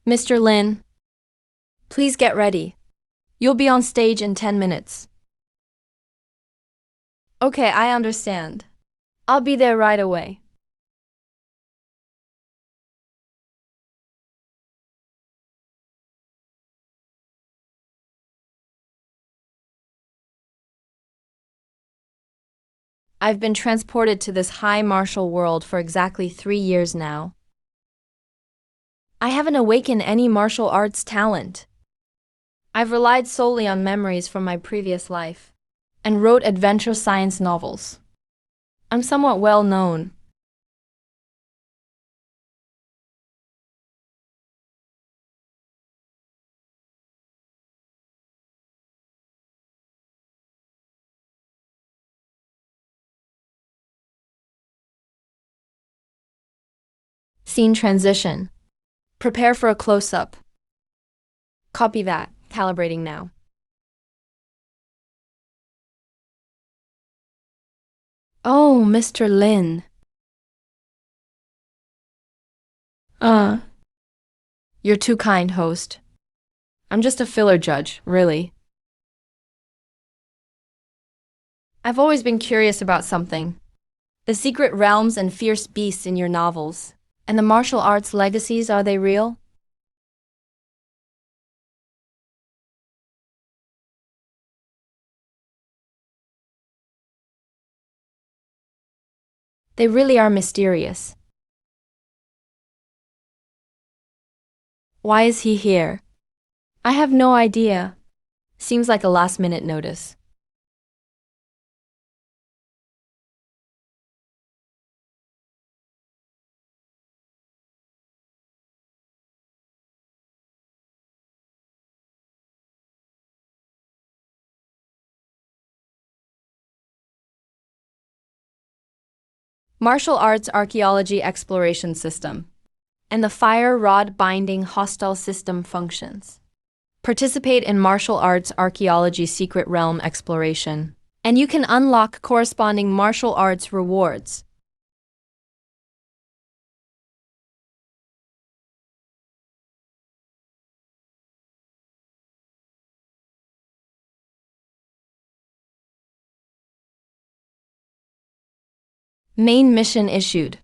Mr. Lin, please get ready. You'll be on stage in 10 minutes. Okay, I understand. I'll be there right away. I've been transported to this high martial world for exactly 3 years now. I haven't awakened any martial arts talent. I've relied solely on memories from my previous life and wrote adventure science novels. I'm somewhat well known. Scene transition. Prepare for a close-up. Copy that. Calibrating now. Oh, Mr. Lin. Uh, you're too kind, host. I'm just a filler judge, really. I've always been curious about something. The secret realms and fierce beasts in your novels. And the martial arts legacies, are they real? They really are mysterious. Why is he here? I have no idea. Seems like a last-minute notice. Martial Arts Archaeology Exploration System and the Fire Rod Binding Hostile System functions. Participate in Martial Arts Archaeology Secret Realm Exploration, and you can unlock corresponding martial arts rewards. Main mission issued.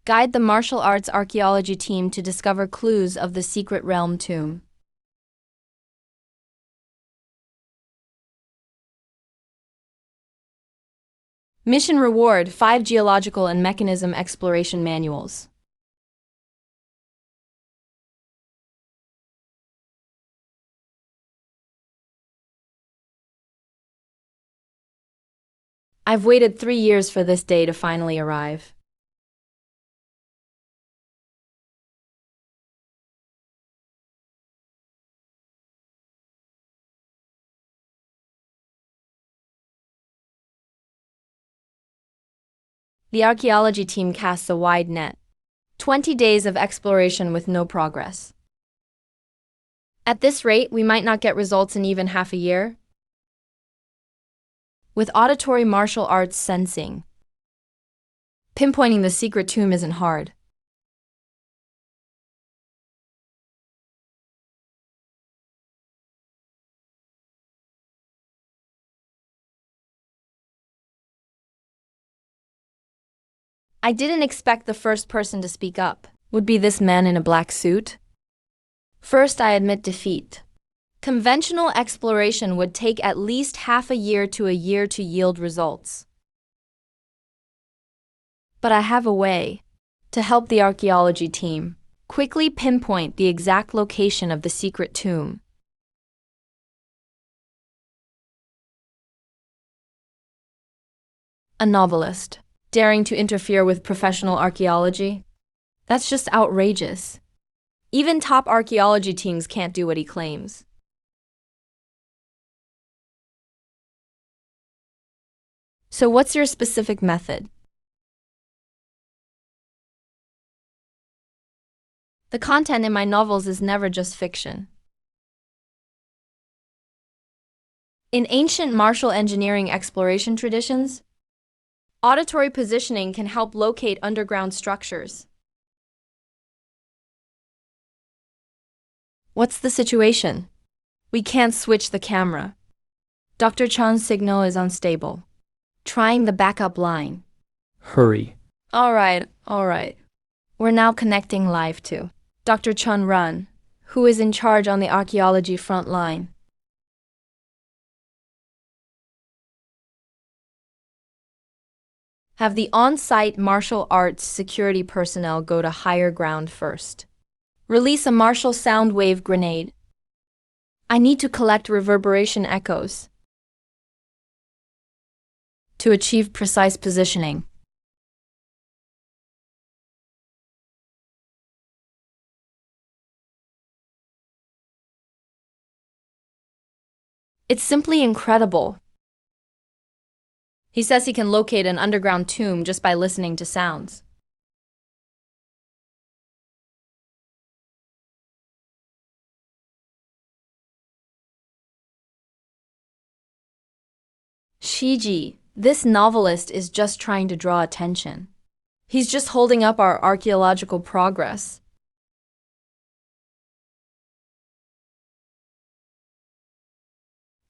Guide the martial arts archaeology team to discover clues of the secret realm tomb. Mission reward: 5 geological and mechanism exploration manuals. I've waited 3 years for this day to finally arrive. The archaeology team casts a wide net. 20 days of exploration with no progress. At this rate, we might not get results in even half a year. With auditory martial arts sensing, pinpointing the secret tomb isn't hard. I didn't expect the first person to speak up would be this man in a black suit. First, I admit defeat. Conventional exploration would take at least half a year to yield results. But I have a way to help the archaeology team quickly pinpoint the exact location of the secret tomb. A novelist daring to interfere with professional archaeology? That's just outrageous. Even top archaeology teams can't do what he claims. So what's your specific method? The content in my novels is never just fiction. In ancient martial engineering exploration traditions, auditory positioning can help locate underground structures. What's the situation? We can't switch the camera. Dr. Chan's signal is unstable. Trying the backup line. Hurry. All right. We're now connecting live to Dr. Chun Run, who is in charge on the archaeology front line. Have the on-site martial arts security personnel go to higher ground first. Release a martial sound wave grenade. I need to collect reverberation echoes to achieve precise positioning. It's simply incredible. He says he can locate an underground tomb just by listening to sounds. Shiji, this novelist is just trying to draw attention. He's just holding up our archaeological progress.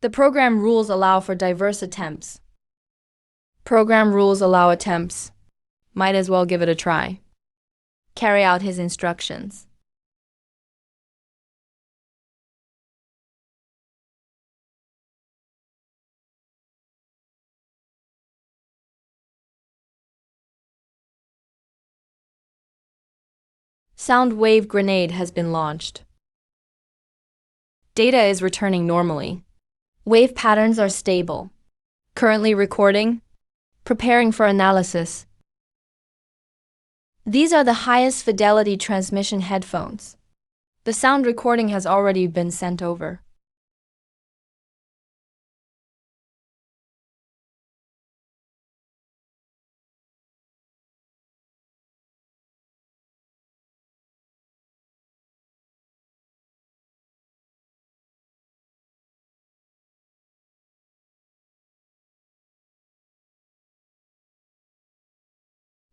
The program rules allow for diverse attempts. Program rules allow attempts. Might as well give it a try. Carry out his instructions. Sound wave grenade has been launched. Data is returning normally. Wave patterns are stable. Currently recording. Preparing for analysis. These are the highest fidelity transmission headphones. The sound recording has already been sent over.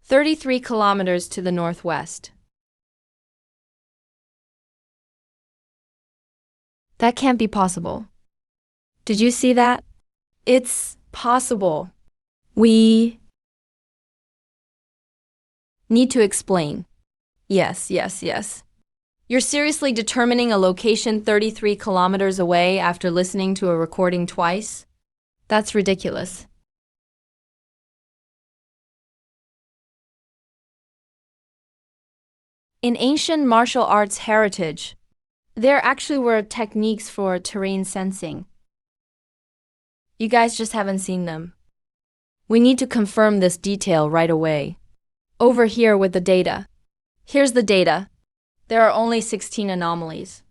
"33 kilometers to the northwest." That can't be possible. Did you see that? It's possible. We need to explain. Yes. You're seriously determining a location 33 kilometers away after listening to a recording twice? That's ridiculous. In ancient martial arts heritage, there actually were techniques for terrain sensing. You guys just haven't seen them. We need to confirm this detail right away. Over here with the data. Here's the data. There are only 16 anomalies.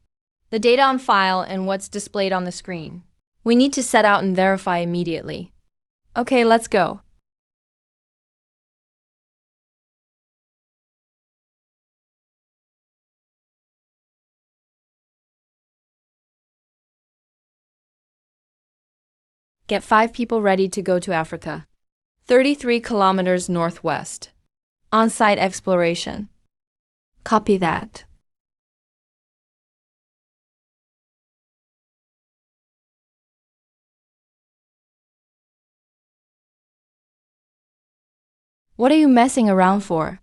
The data on file and what's displayed on the screen. We need to set out and verify immediately. Okay, let's go. Get 5 people ready to go to Africa. 33 kilometers northwest. On-site exploration. Copy that. What are you messing around for?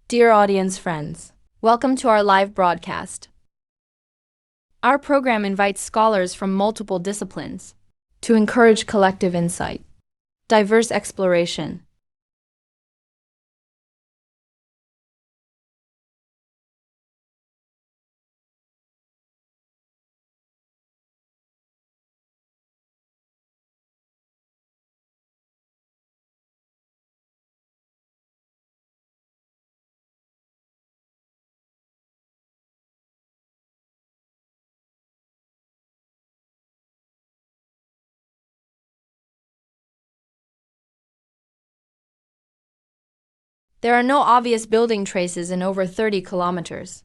Dear audience friends, welcome to our live broadcast. Our program invites scholars from multiple disciplines to encourage collective insight, diverse exploration. There are no obvious building traces in over 30 kilometers.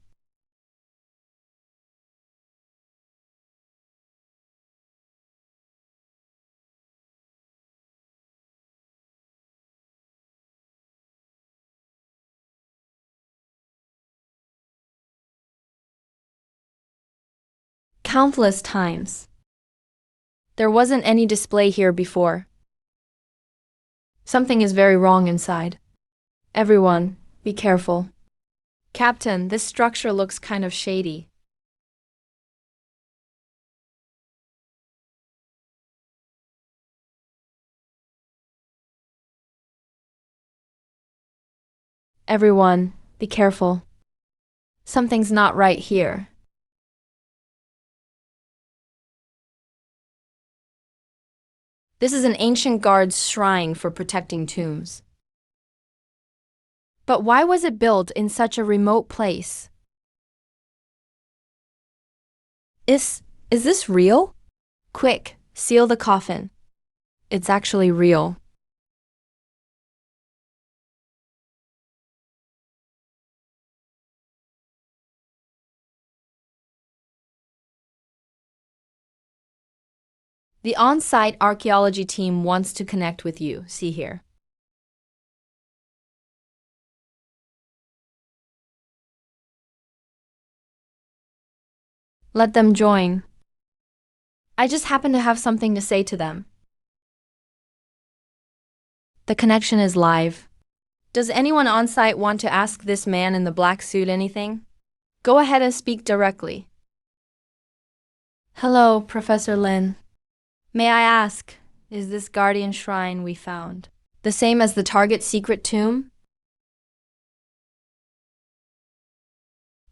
Countless times. There wasn't any display here before. Something is very wrong inside. Everyone, be careful. Captain, this structure looks kind of shady. Everyone, be careful. Something's not right here. This is an ancient guard's shrine for protecting tombs. But why was it built in such a remote place? Is this real? Quick, seal the coffin. It's actually real. The on-site archaeology team wants to connect with you, see here. Let them join. I just happen to have something to say to them. The connection is live. Does anyone on site want to ask this man in the black suit anything? Go ahead and speak directly. Hello, Professor Lin. May I ask, is this guardian shrine we found the same as the target secret tomb?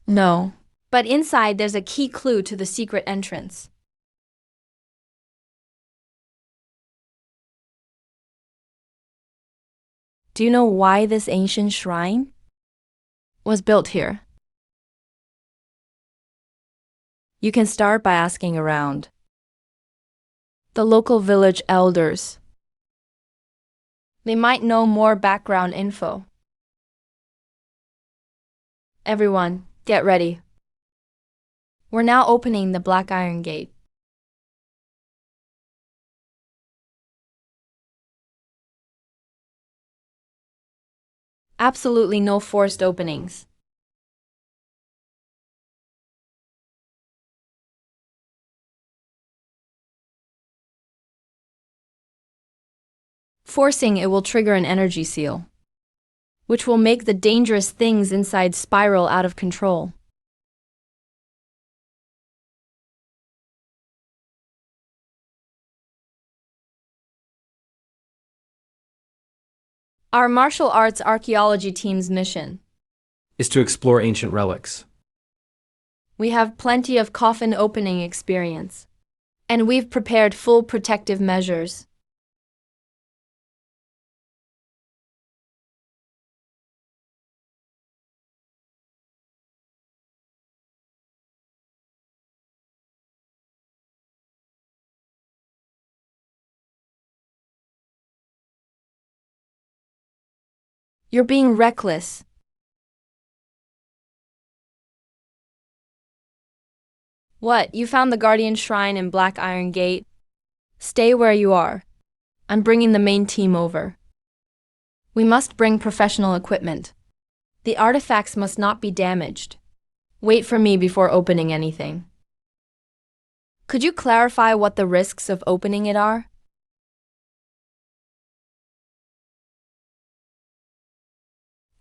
No. But inside there's a key clue to the secret entrance. Do you know why this ancient shrine was built here? You can start by asking around. The local village elders. They might know more background info. Everyone, get ready. We're now opening the Black Iron Gate. Absolutely no forced openings. Forcing it will trigger an energy seal, which will make the dangerous things inside spiral out of control. Our martial arts archaeology team's mission is to explore ancient relics. We have plenty of coffin opening experience, and we've prepared full protective measures. You're being reckless. What, you found the Guardian Shrine in Black Iron Gate? Stay where you are. I'm bringing the main team over. We must bring professional equipment. The artifacts must not be damaged. Wait for me before opening anything. Could you clarify what the risks of opening it are?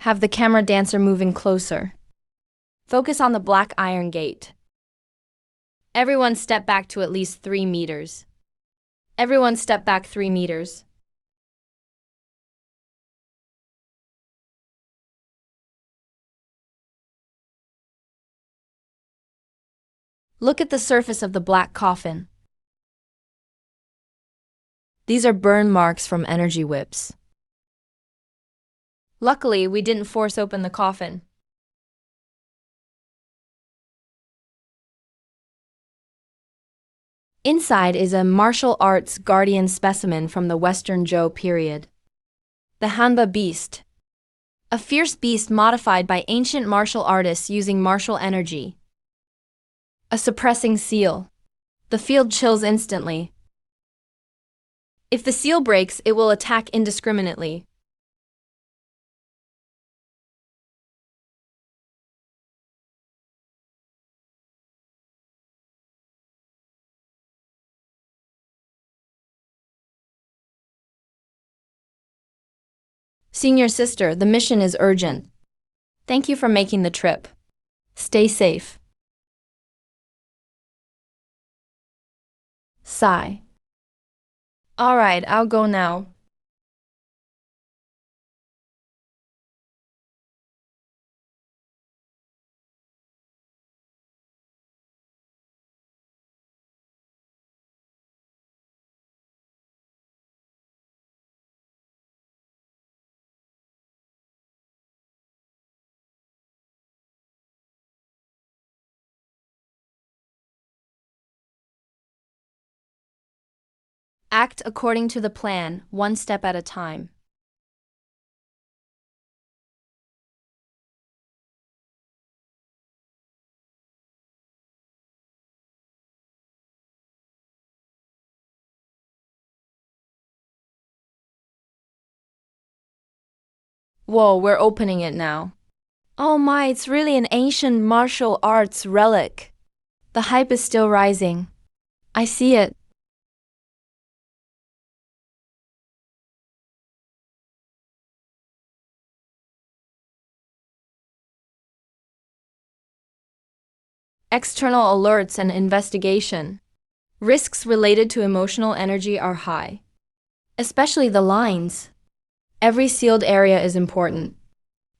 Have the camera dancer moving closer. Focus on the Black Iron Gate. Everyone step back to at least 3 meters. Everyone step back 3 meters. Look at the surface of the black coffin. These are burn marks from energy whips. Luckily, we didn't force open the coffin. Inside is a martial arts guardian specimen from the Western Zhou period. The Hanba beast. A fierce beast modified by ancient martial artists using martial energy. A suppressing seal. The field chills instantly. If the seal breaks, it will attack indiscriminately. Senior sister, the mission is urgent. Thank you for making the trip. Stay safe. Sigh. Alright, I'll go now. Act according to the plan, one step at a time. Whoa, we're opening it now. Oh my, it's really an ancient martial arts relic. The hype is still rising. I see it. External alerts and investigation. Risks related to emotional energy are high, especially the lines. Every sealed area is important.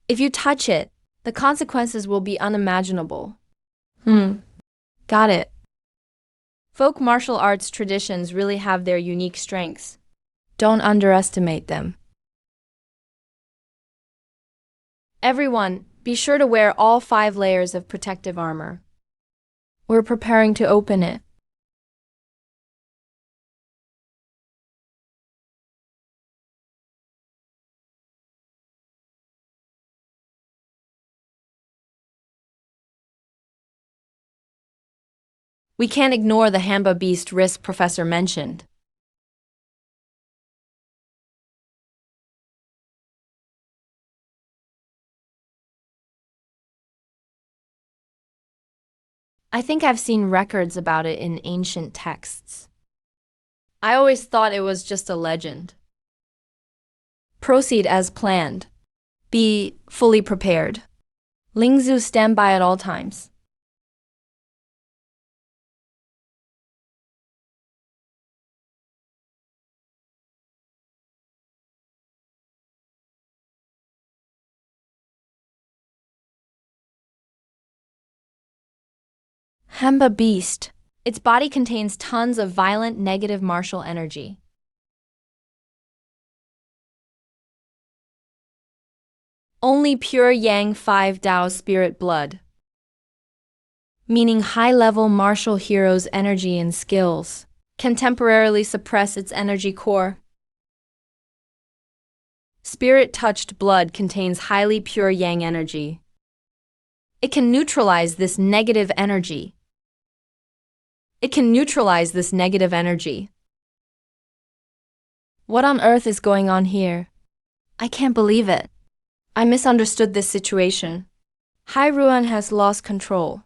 If you touch it, the consequences will be unimaginable. Got it. Folk martial arts traditions really have their unique strengths. Don't underestimate them. Everyone, be sure to wear all 5 layers of protective armor. We're preparing to open it. We can't ignore the Hamba beast risk Professor mentioned. I think I've seen records about it in ancient texts. I always thought it was just a legend. Proceed as planned. Be fully prepared. Lingzu, stand by at all times. Hamba beast. Its body contains tons of violent negative martial energy. Only pure Yang 5 Dao spirit blood, meaning high-level martial hero's energy and skills, can temporarily suppress its energy core. Spirit-touched blood contains highly pure Yang energy. It can neutralize this negative energy. What on earth is going on here? I can't believe it. I misunderstood this situation. Hai Ruan has lost control.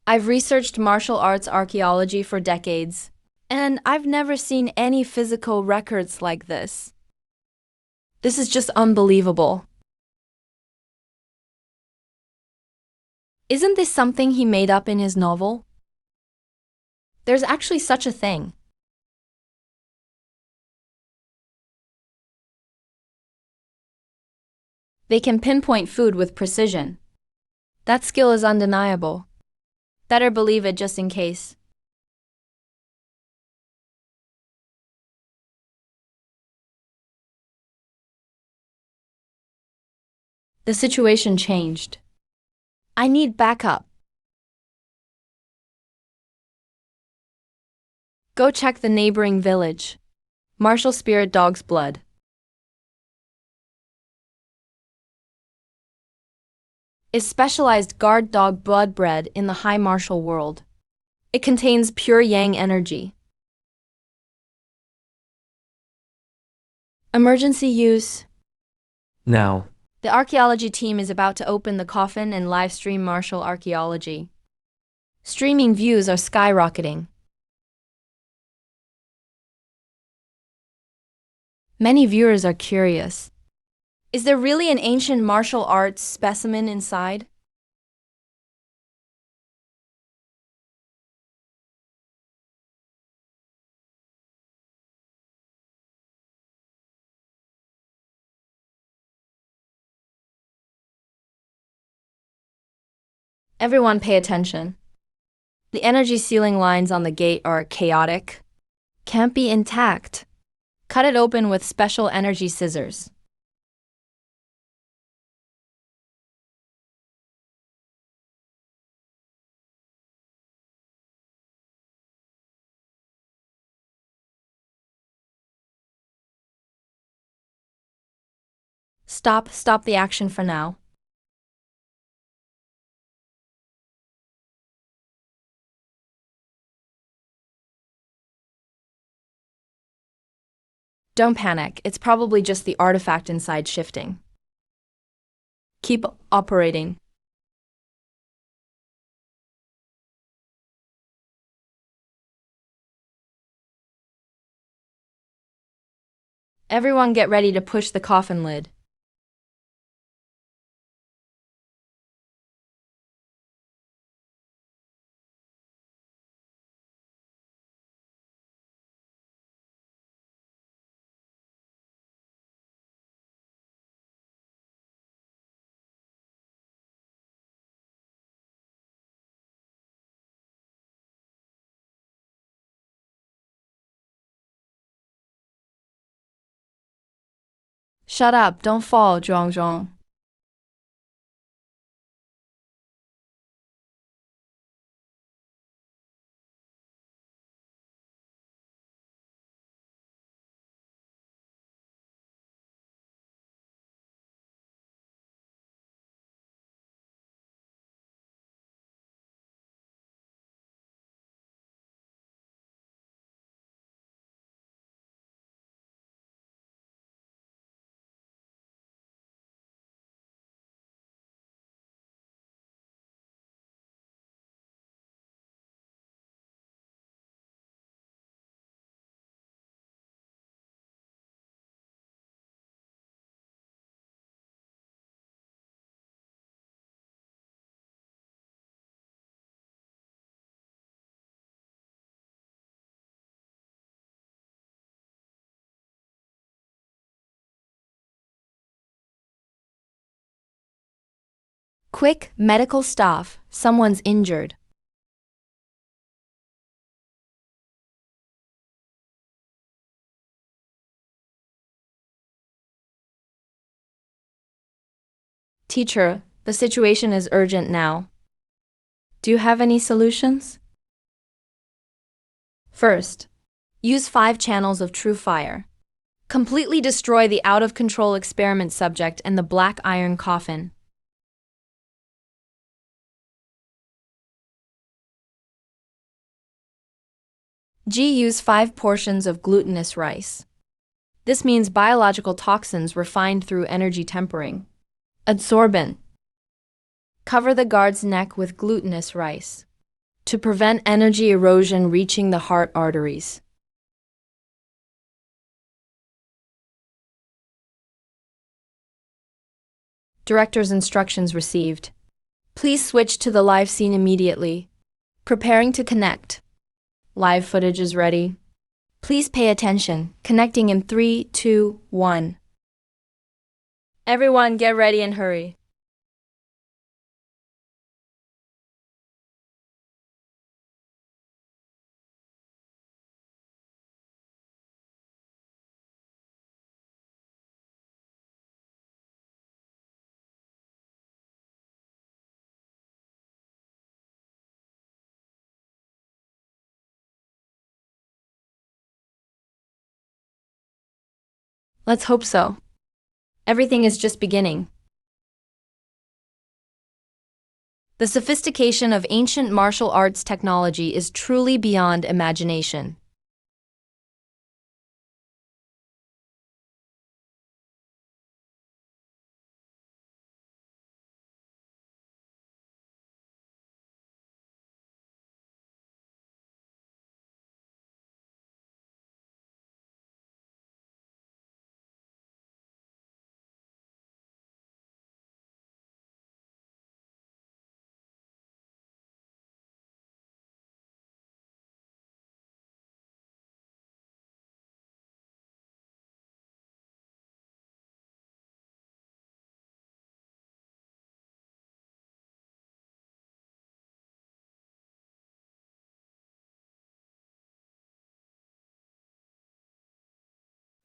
I've researched martial arts archaeology for decades, and I've never seen any physical records like this. This is just unbelievable. Isn't this something he made up in his novel? There's actually such a thing. They can pinpoint food with precision. That skill is undeniable. Better believe it just in case. The situation changed. I need backup. Go check the neighboring village. Martial spirit dog's blood. Is specialized guard dog blood bred in the high martial world. It contains pure Yang energy. Emergency use. Now. The archaeology team is about to open the coffin and live stream martial archaeology. Streaming views are skyrocketing. Many viewers are curious. Is there really an ancient martial arts specimen inside? Everyone pay attention. The energy ceiling lines on the gate are chaotic. Can't be intact. Cut it open with special energy scissors. Stop the action for now. Don't panic, it's probably just the artifact inside shifting. Keep operating. Everyone get ready to push the coffin lid. Shut up, don't fall, Zhuangzhong. Quick, medical staff, someone's injured. Teacher, the situation is urgent now. Do you have any solutions? First, use 5 channels of true fire. Completely destroy the out-of-control experiment subject and the black iron coffin. G. Use 5 portions of glutinous rice. This means biological toxins refined through energy tempering. Adsorbent. Cover the guard's neck with glutinous rice to prevent energy erosion reaching the heart arteries. Director's instructions received. Please switch to the live scene immediately. Preparing to connect. Live footage is ready. Please pay attention. Connecting in 3, 2, 1. Everyone get ready and hurry. Let's hope so. Everything is just beginning. The sophistication of ancient martial arts technology is truly beyond imagination.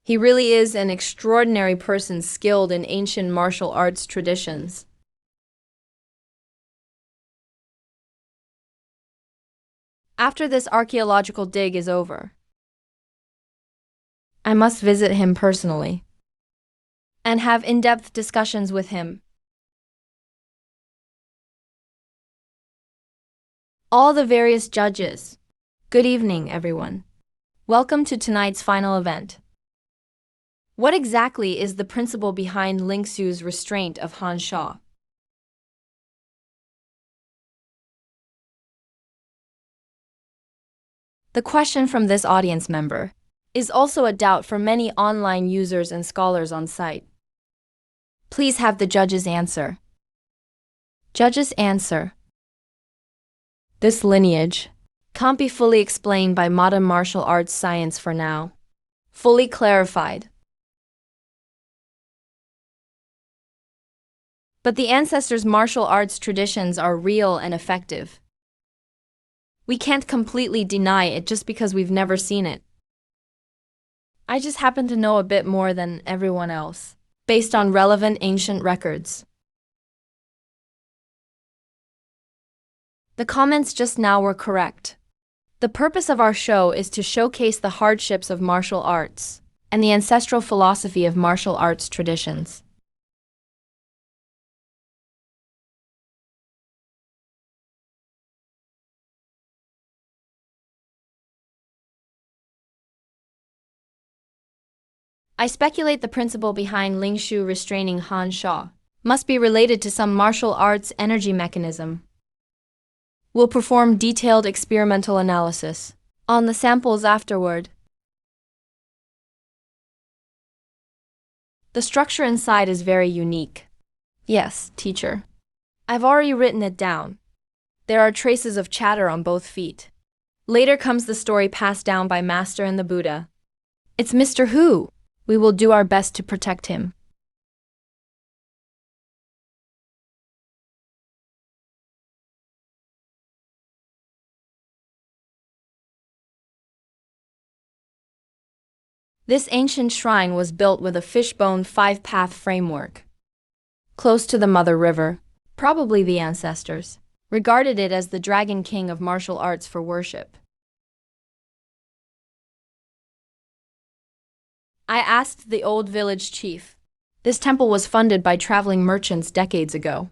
He really is an extraordinary person skilled in ancient martial arts traditions. After this archaeological dig is over, I must visit him personally and have in-depth discussions with him. All the various judges. Good evening, everyone. Welcome to tonight's final event. What exactly is the principle behind Ling Xu's restraint of Han Sha? The question from this audience member is also a doubt for many online users and scholars on site. Please have the judges answer. Judges answer. This lineage can't be fully explained by modern martial arts science for now. Fully clarified. But the ancestors' martial arts traditions are real and effective. We can't completely deny it just because we've never seen it. I just happen to know a bit more than everyone else, based on relevant ancient records. The comments just now were correct. The purpose of our show is to showcase the hardships of martial arts and the ancestral philosophy of martial arts traditions. I speculate the principle behind Ling Xu restraining Han Sha must be related to some martial arts energy mechanism. We'll perform detailed experimental analysis on the samples afterward. The structure inside is very unique. Yes, teacher. I've already written it down. There are traces of chatter on both feet. Later comes the story passed down by Master and the Buddha. It's Mr. Hu. We will do our best to protect him. This ancient shrine was built with a fishbone five-path framework. Close to the Mother River, probably the ancestors regarded it as the Dragon King of martial arts for worship. I asked the old village chief. This temple was funded by traveling merchants decades ago.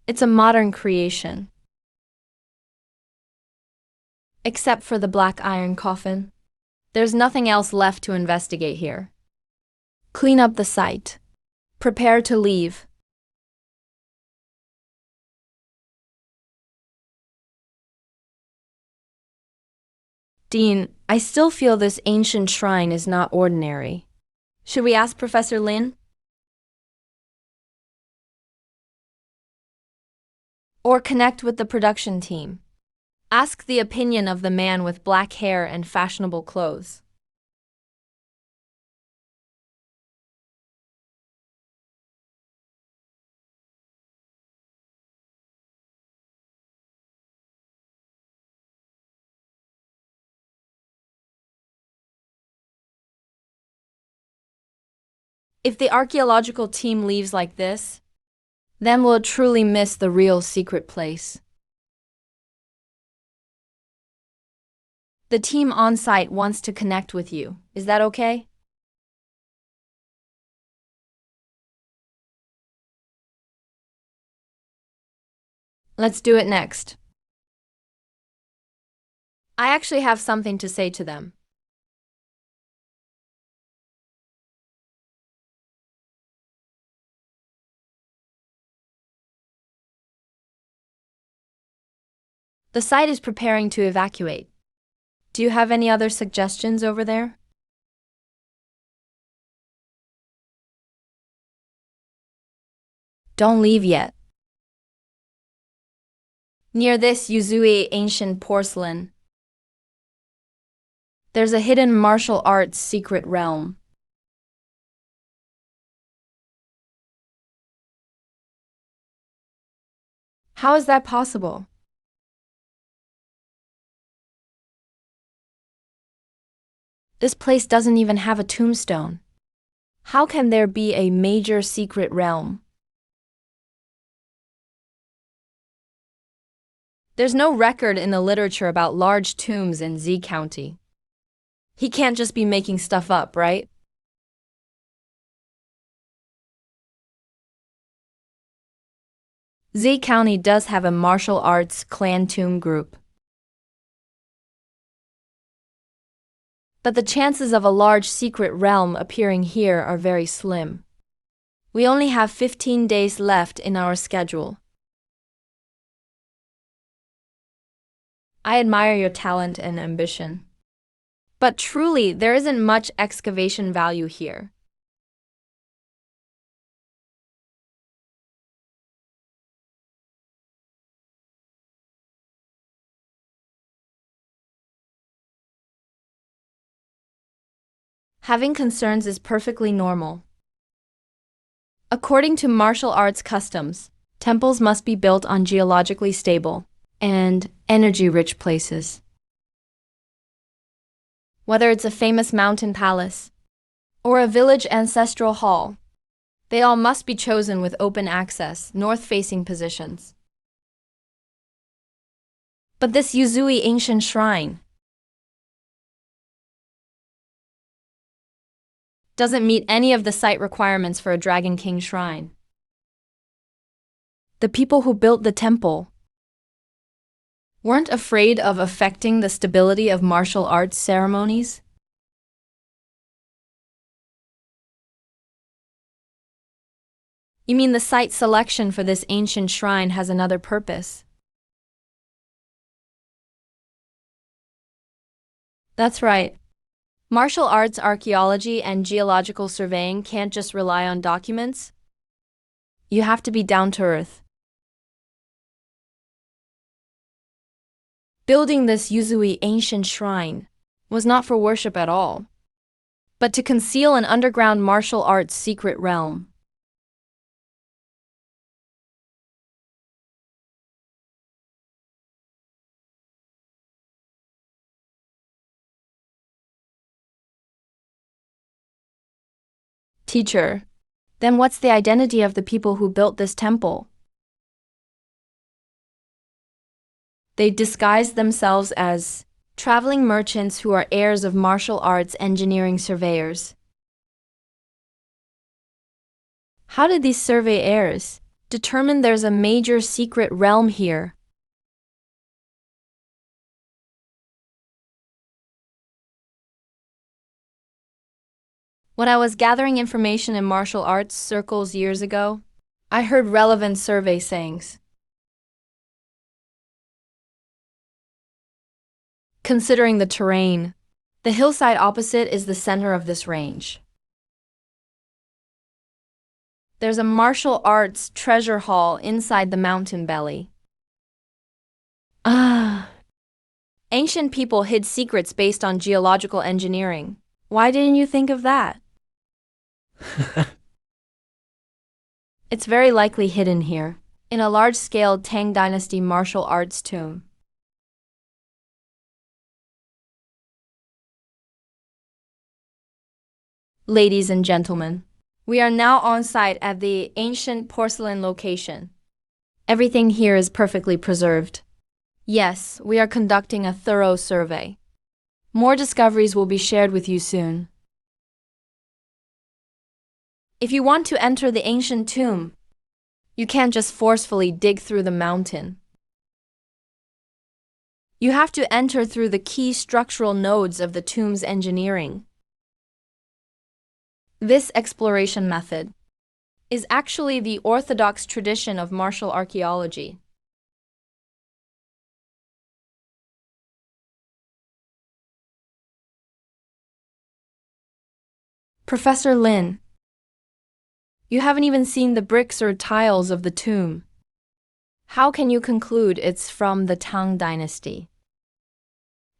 It's a modern creation. Except for the black iron coffin. There's nothing else left to investigate here. Clean up the site. Prepare to leave. Dean, I still feel this ancient shrine is not ordinary. Should we ask Professor Lin? Or connect with the production team? Ask the opinion of the man with black hair and fashionable clothes. If the archaeological team leaves like this, then we'll truly miss the real secret place. The team on site wants to connect with you. Is that okay? Let's do it next. I actually have something to say to them. The site is preparing to evacuate. Do you have any other suggestions over there? Don't leave yet. Near this Yuzui ancient porcelain, there's a hidden martial arts secret realm. How is that possible? This place doesn't even have a tombstone. How can there be a major secret realm? There's no record in the literature about large tombs in Z County. He can't just be making stuff up, right? Z County does have a martial arts clan tomb group. But the chances of a large secret realm appearing here are very slim. We only have 15 days left in our schedule. I admire your talent and ambition. But truly, there isn't much excavation value here. Having concerns is perfectly normal. According to martial arts customs, temples must be built on geologically stable and energy-rich places. Whether it's a famous mountain palace or a village ancestral hall, they all must be chosen with open access, north-facing positions. But this Yuzui ancient shrine doesn't meet any of the site requirements for a Dragon King shrine. The people who built the temple weren't afraid of affecting the stability of martial arts ceremonies? You mean the site selection for this ancient shrine has another purpose? That's right. Martial arts archaeology and geological surveying can't just rely on documents. You have to be down to earth. Building this Yuzui ancient shrine was not for worship at all, but to conceal an underground martial arts secret realm. Teacher, then what's the identity of the people who built this temple? They disguise themselves as traveling merchants who are heirs of martial arts engineering surveyors. How did these survey heirs determine there's a major secret realm here? When I was gathering information in martial arts circles years ago, I heard relevant survey sayings. Considering the terrain, the hillside opposite is the center of this range. There's a martial arts treasure hall inside the mountain belly. Ancient people hid secrets based on geological engineering. Why didn't you think of that? It's very likely hidden here, in a large-scale Tang Dynasty martial arts tomb. Ladies and gentlemen, we are now on site at the ancient porcelain location. Everything here is perfectly preserved. Yes, we are conducting a thorough survey. More discoveries will be shared with you soon. If you want to enter the ancient tomb, you can't just forcefully dig through the mountain. You have to enter through the key structural nodes of the tomb's engineering. This exploration method is actually the orthodox tradition of martial archaeology. Professor Lin, you haven't even seen the bricks or tiles of the tomb. How can you conclude it's from the Tang Dynasty?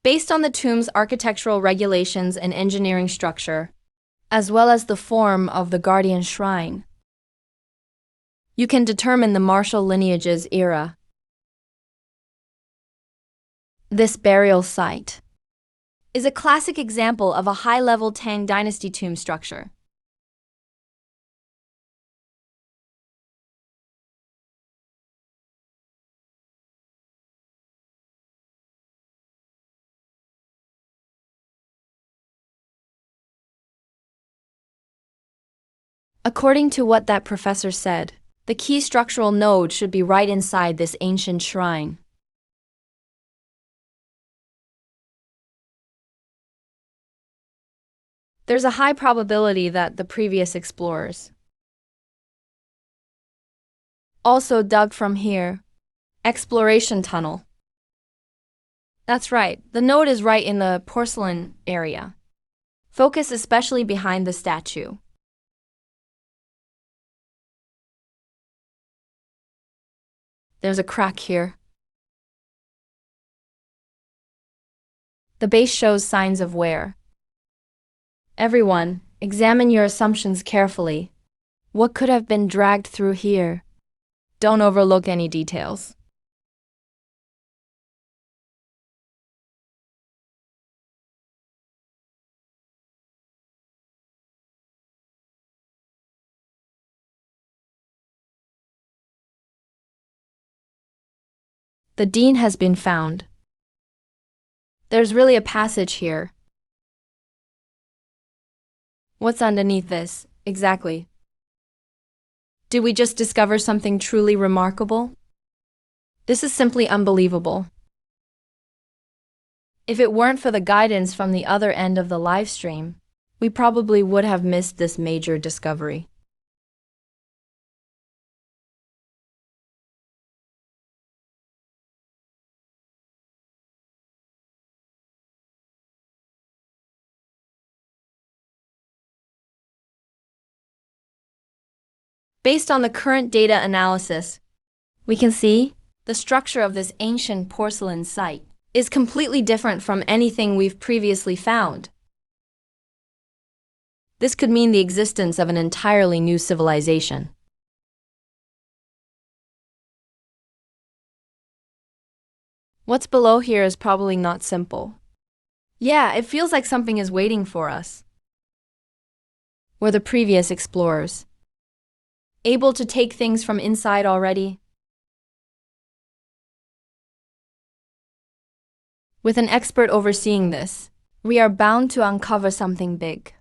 Based on the tomb's architectural regulations and engineering structure, as well as the form of the guardian shrine, you can determine the martial lineage's era. This burial site is a classic example of a high-level Tang Dynasty tomb structure. According to what that professor said, the key structural node should be right inside this ancient shrine. There's a high probability that the previous explorers also dug from here. Exploration tunnel. That's right, the node is right in the porcelain area. Focus especially behind the statue. There's a crack here. The base shows signs of wear. Everyone, examine your assumptions carefully. What could have been dragged through here? Don't overlook any details. The dean has been found. There's really a passage here. What's underneath this, exactly? Did we just discover something truly remarkable? This is simply unbelievable. If it weren't for the guidance from the other end of the live stream, we probably would have missed this major discovery. Based on the current data analysis, we can see the structure of this ancient porcelain site is completely different from anything we've previously found. This could mean the existence of an entirely new civilization. What's below here is probably not simple. Yeah, it feels like something is waiting for us. We're the previous explorers, able to take things from inside already. With an expert overseeing this, we are bound to uncover something big.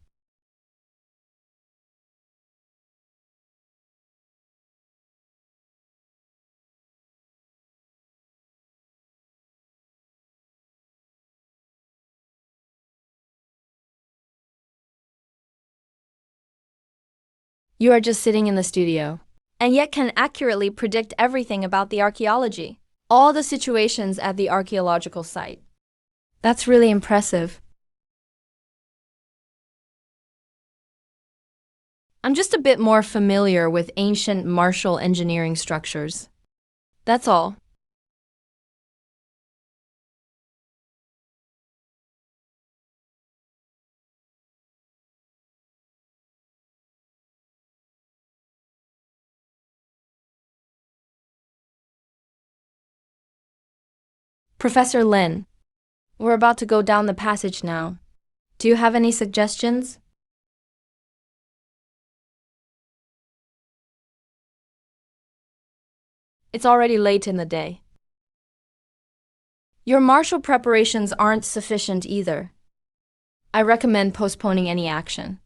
You are just sitting in the studio, and yet can accurately predict everything about the archaeology, all the situations at the archaeological site. That's really impressive. I'm just a bit more familiar with ancient martial engineering structures. That's all. Professor Lin, we're about to go down the passage now. Do you have any suggestions? It's already late in the day. Your martial preparations aren't sufficient either. I recommend postponing any action.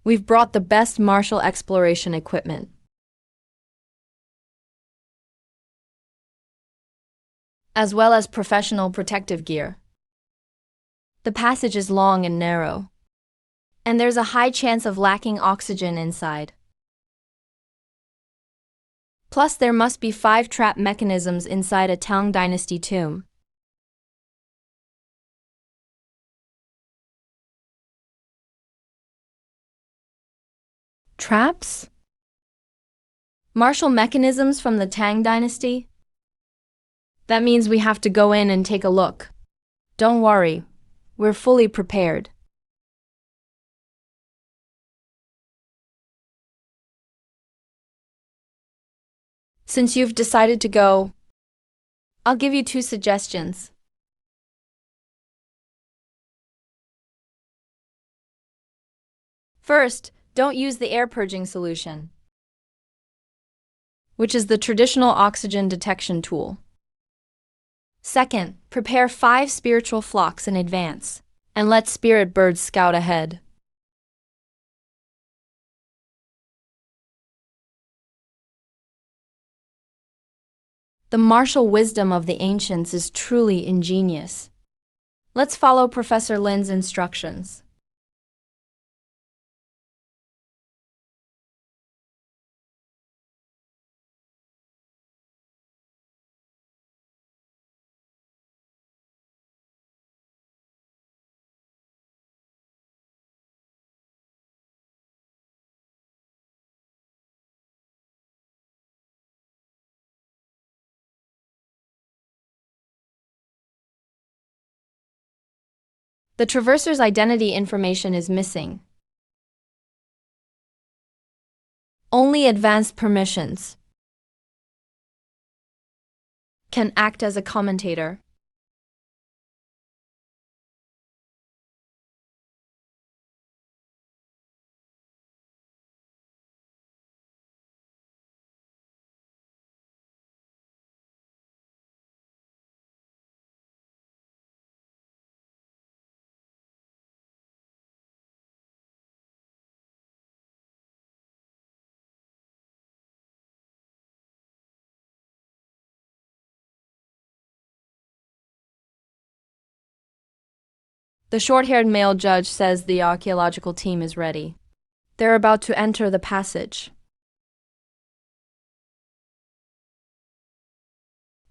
We've brought the best martial exploration equipment, as well as professional protective gear. The passage is long and narrow, and there's a high chance of lacking oxygen inside. Plus, there must be 5 trap mechanisms inside a Tang Dynasty tomb. Traps? Martial mechanisms from the Tang Dynasty? That means we have to go in and take a look. Don't worry, we're fully prepared. Since you've decided to go, I'll give you two suggestions. First, don't use the air purging solution, which is the traditional oxygen detection tool. Second, prepare 5 spiritual flocks in advance, and let spirit birds scout ahead. The martial wisdom of the ancients is truly ingenious. Let's follow Professor Lin's instructions. The traverser's identity information is missing. Only advanced permissions can act as a commentator. The short-haired male judge says the archaeological team is ready. They're about to enter the passage.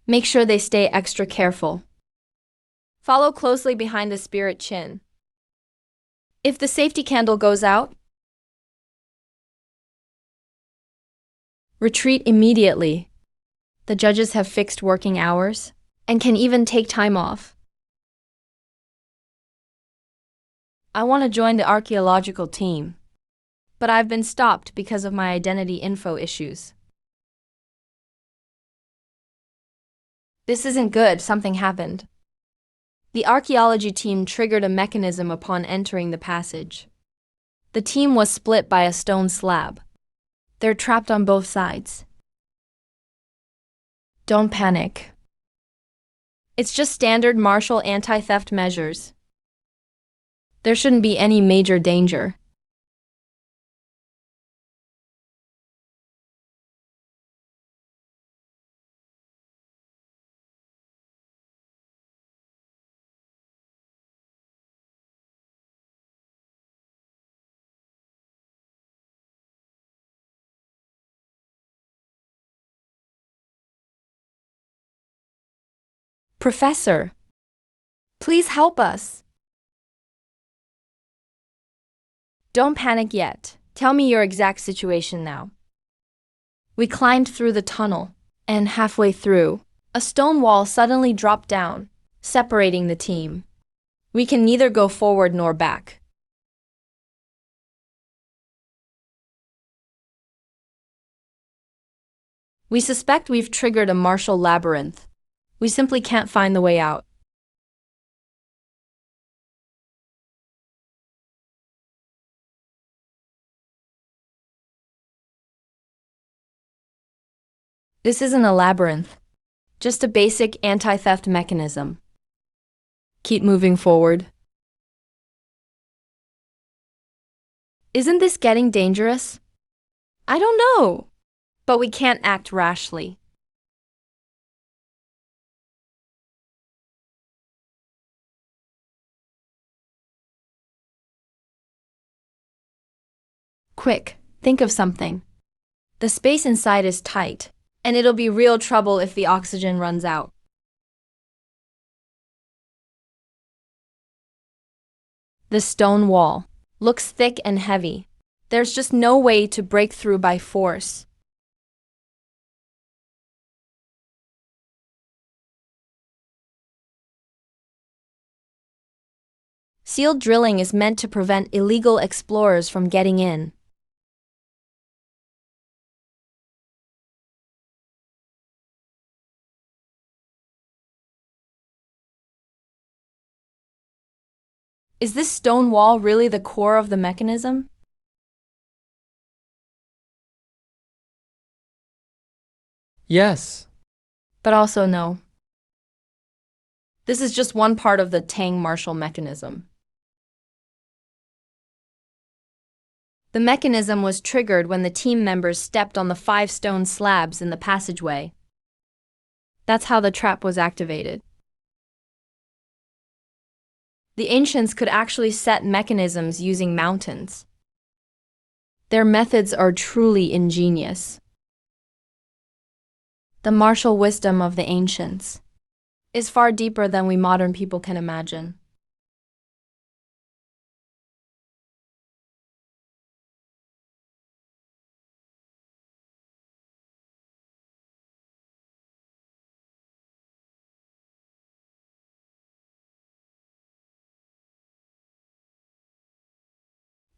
Make sure they stay extra careful. Follow closely behind the spirit chin. If the safety candle goes out, retreat immediately. The judges have fixed working hours and can even take time off. I want to join the archaeological team, but I've been stopped because of my identity info issues. This isn't good, something happened. The archaeology team triggered a mechanism upon entering the passage. The team was split by a stone slab. They're trapped on both sides. Don't panic. It's just standard martial anti-theft measures. There shouldn't be any major danger. Professor, please help us. Don't panic yet. Tell me your exact situation now. We climbed through the tunnel, and halfway through, a stone wall suddenly dropped down, separating the team. We can neither go forward nor back. We suspect we've triggered a martial labyrinth. We simply can't find the way out. This isn't a labyrinth, just a basic anti-theft mechanism. Keep moving forward. Isn't this getting dangerous? I don't know, but we can't act rashly. Quick, think of something. The space inside is tight, and it'll be real trouble if the oxygen runs out. The stone wall looks thick and heavy. There's just no way to break through by force. Sealed drilling is meant to prevent illegal explorers from getting in. Is this stone wall really the core of the mechanism? Yes. But also no. This is just one part of the Tang-Marshall mechanism. The mechanism was triggered when the team members stepped on the 5 stone slabs in the passageway. That's how the trap was activated. The ancients could actually set mechanisms using mountains. Their methods are truly ingenious. The martial wisdom of the ancients is far deeper than we modern people can imagine.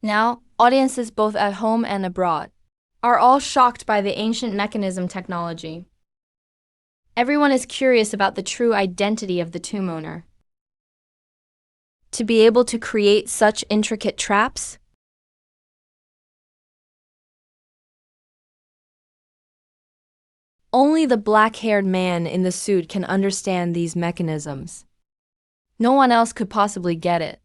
Now, audiences both at home and abroad are all shocked by the ancient mechanism technology. Everyone is curious about the true identity of the tomb owner. To be able to create such intricate traps? Only the black-haired man in the suit can understand these mechanisms. No one else could possibly get it.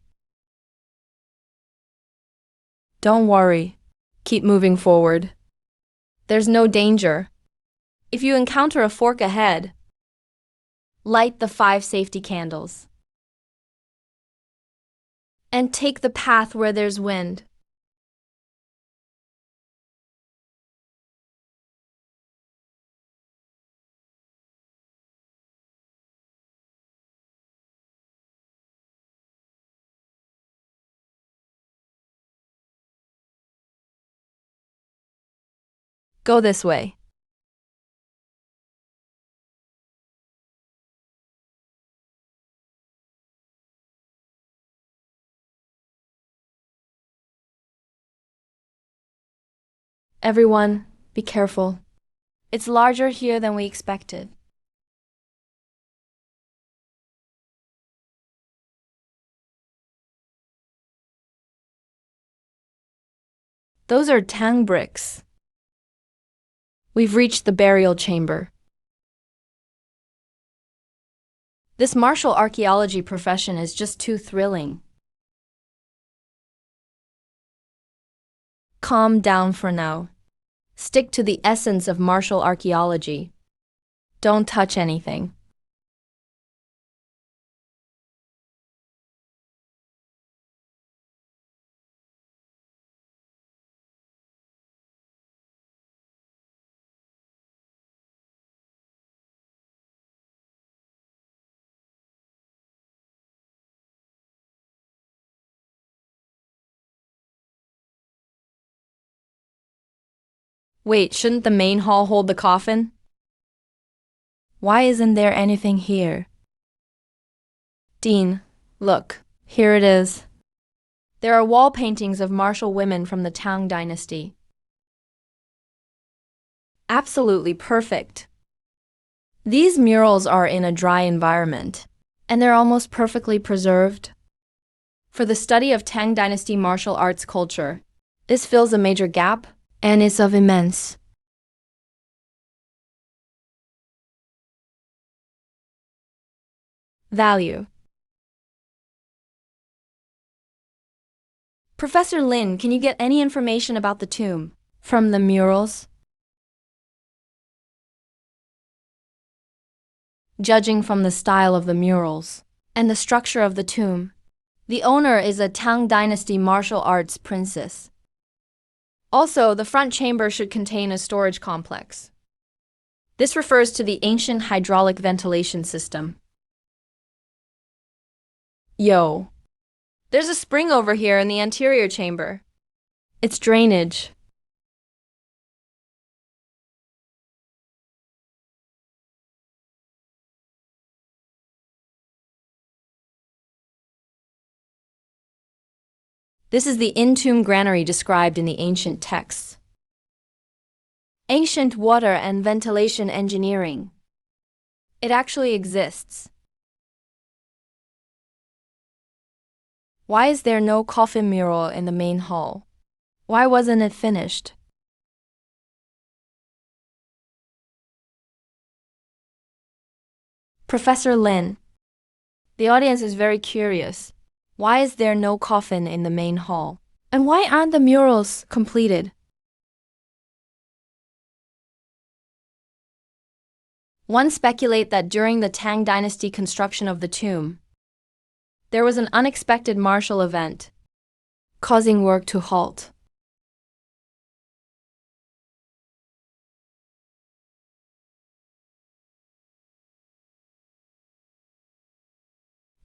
Don't worry. Keep moving forward. There's no danger. If you encounter a fork ahead, light the 5 safety candles. And take the path where there's wind. Go this way. Everyone, be careful. It's larger here than we expected. Those are Tang bricks. We've reached the burial chamber. This martial archaeology profession is just too thrilling. Calm down for now. Stick to the essence of martial archaeology. Don't touch anything. Wait, shouldn't the main hall hold the coffin? Why isn't there anything here? Dean, look, here it is. There are wall paintings of martial women from the Tang dynasty. Absolutely perfect. These murals are in a dry environment, and they're almost perfectly preserved. For the study of Tang dynasty martial arts culture, this fills a major gap, and is of immense value. Professor Lin, can you get any information about the tomb from the murals? Judging from the style of the murals and the structure of the tomb, the owner is a Tang dynasty martial arts princess. Also, the front chamber should contain a storage complex. This refers to the ancient hydraulic ventilation system. Yo, there's a spring over here in the anterior chamber. It's drainage. This is the in-tomb granary described in the ancient texts. Ancient water and ventilation engineering. It actually exists. Why is there no coffin mural in the main hall? Why wasn't it finished? Professor Lin. The audience is very curious. Why is there no coffin in the main hall? And why aren't the murals completed? One speculate that during the Tang Dynasty construction of the tomb, there was an unexpected martial event, causing work to halt.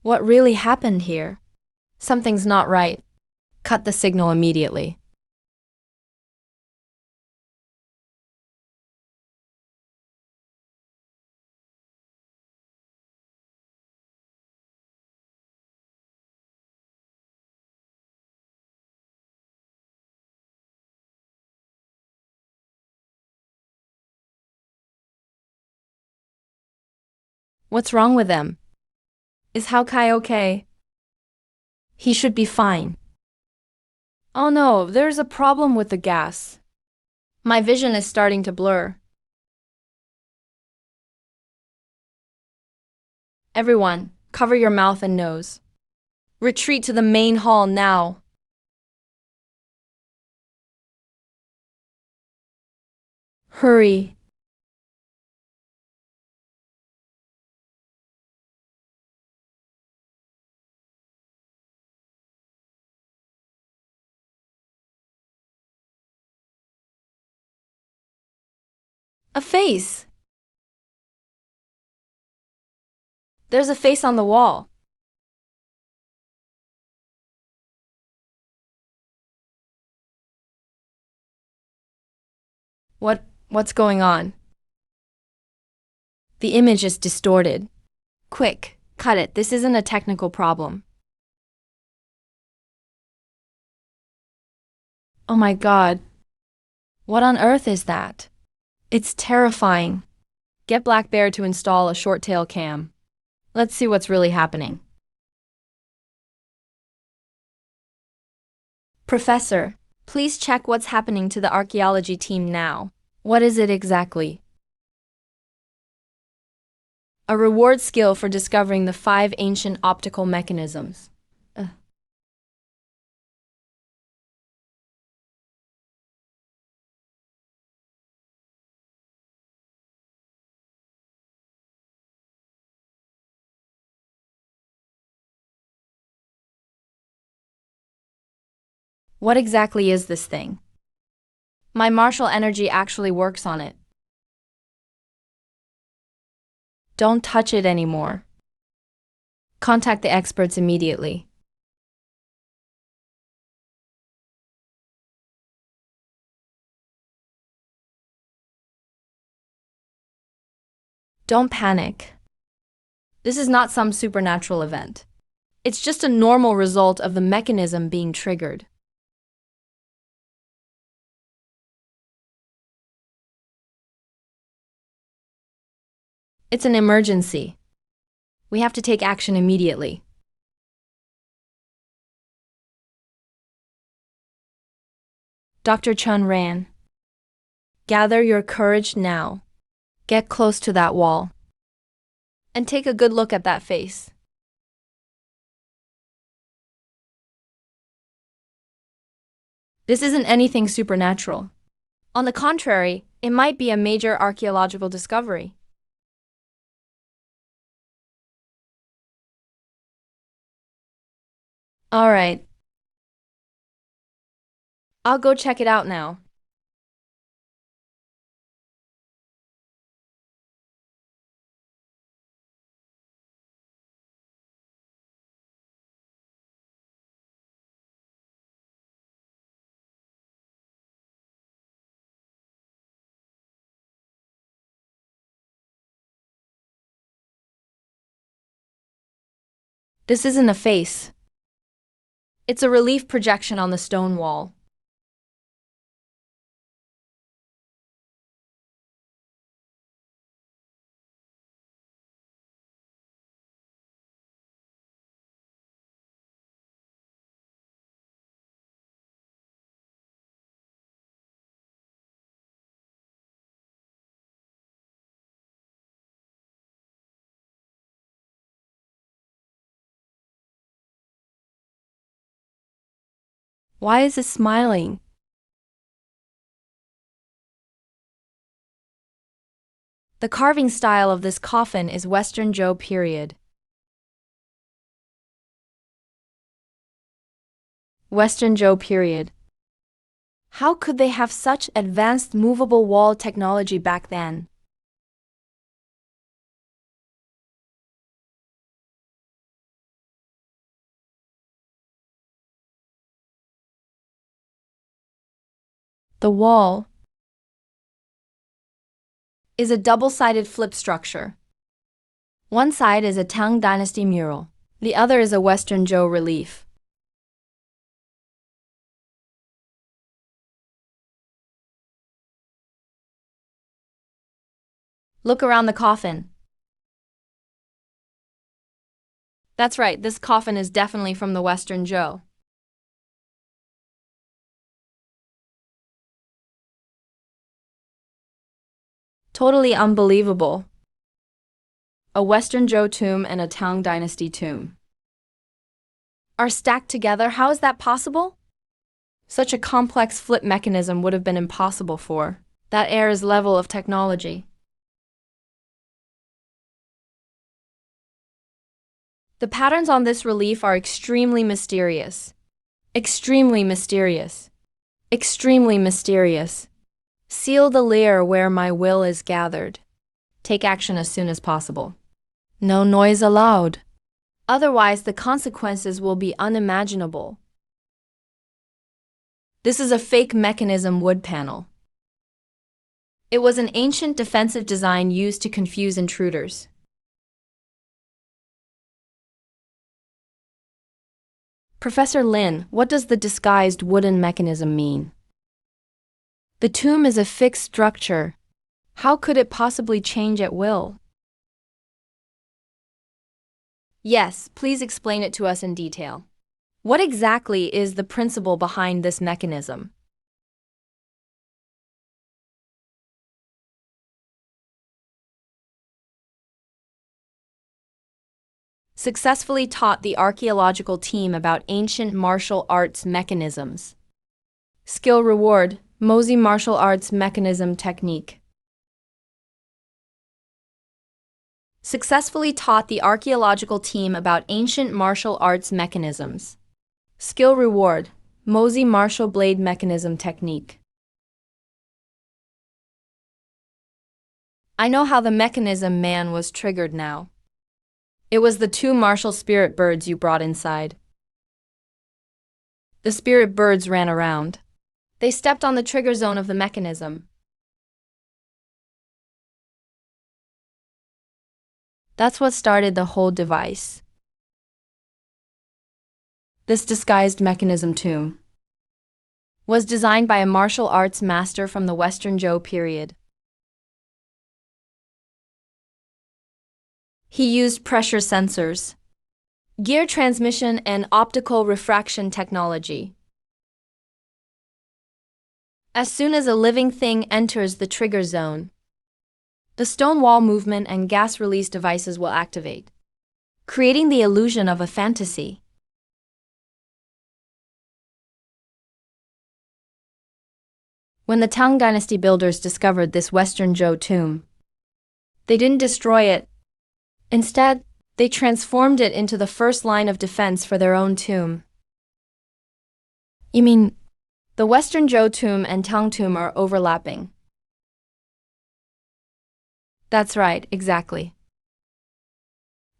What really happened here? Something's not right. Cut the signal immediately. What's wrong with them? Is Hao Kai okay? He should be fine. Oh no, there's a problem with the gas. My vision is starting to blur. Everyone, cover your mouth and nose. Retreat to the main hall now. Hurry. A face. There's a face on the wall. What's going on? The image is distorted. Quick, cut it. This isn't a technical problem. Oh my God. What on earth is that? It's terrifying. Get Black Bear to install a short tail cam. Let's see what's really happening. Professor, please check what's happening to the archaeology team now. What is it exactly? A reward skill for discovering the 5 ancient optical mechanisms. What exactly is this thing? My martial energy actually works on it. Don't touch it anymore. Contact the experts immediately. Don't panic. This is not some supernatural event. It's just a normal result of the mechanism being triggered. It's an emergency. We have to take action immediately. Dr. Chun ran. Gather your courage now. Get close to that wall. And take a good look at that face. This isn't anything supernatural. On the contrary, it might be a major archaeological discovery. All right. I'll go check it out now. This isn't a face. It's a relief projection on the stone wall. Why is it smiling? The carving style of this coffin is Western Zhou period. Western Zhou period. How could they have such advanced movable wall technology back then? The wall is a double-sided flip structure. One side is a Tang Dynasty mural, the other is a Western Zhou relief. Look around the coffin. That's right, this coffin is definitely from the Western Zhou. Totally unbelievable. A Western Zhou tomb and a Tang Dynasty tomb are stacked together. How is that possible? Such a complex flip mechanism would have been impossible for that era's level of technology. The patterns on this relief are extremely mysterious. Extremely mysterious. Extremely mysterious. Seal the lair where my will is gathered. Take action as soon as possible. No noise allowed. Otherwise, the consequences will be unimaginable. This is a fake mechanism wood panel. It was an ancient defensive design used to confuse intruders. Professor Lin, what does the disguised wooden mechanism mean? The tomb is a fixed structure. How could it possibly change at will? Yes, please explain it to us in detail. What exactly is the principle behind this mechanism? Successfully taught the archaeological team about ancient martial arts mechanisms. Skill reward, Mozi martial arts mechanism technique. Successfully taught the archaeological team about ancient martial arts mechanisms. Skill reward, Mozi martial blade mechanism technique. I know how the mechanism man was triggered now. It was the two martial spirit birds you brought inside. The spirit birds ran around. They stepped on the trigger zone of the mechanism. That's what started the whole device. This disguised mechanism tomb was designed by a martial arts master from the Western Zhou period. He used pressure sensors, gear transmission, and optical refraction technology. As soon as a living thing enters the trigger zone, the stone wall movement and gas release devices will activate, creating the illusion of a fantasy. When the Tang Dynasty builders discovered this Western Zhou tomb, they didn't destroy it. Instead, they transformed it into the first line of defense for their own tomb. You mean, the Western Zhou tomb and Tang tomb are overlapping? That's right, exactly.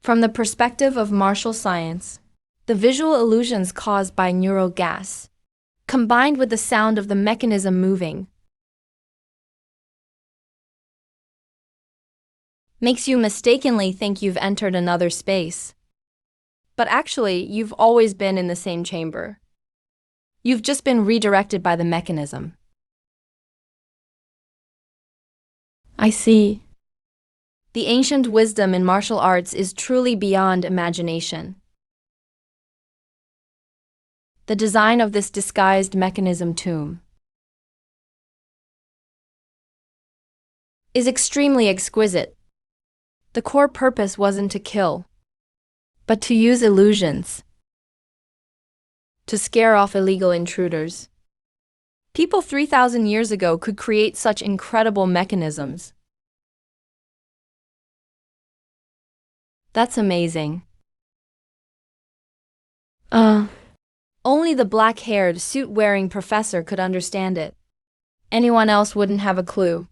From the perspective of martial science, the visual illusions caused by neural gas, combined with the sound of the mechanism moving, makes you mistakenly think you've entered another space. But actually, you've always been in the same chamber. You've just been redirected by the mechanism. I see. The ancient wisdom in martial arts is truly beyond imagination. The design of this disguised mechanism tomb is extremely exquisite. The core purpose wasn't to kill, but to use illusions. to scare off illegal intruders. People 3,000 years ago could create such incredible mechanisms. That's amazing. Only the black-haired, suit-wearing professor could understand it. Anyone else wouldn't have a clue.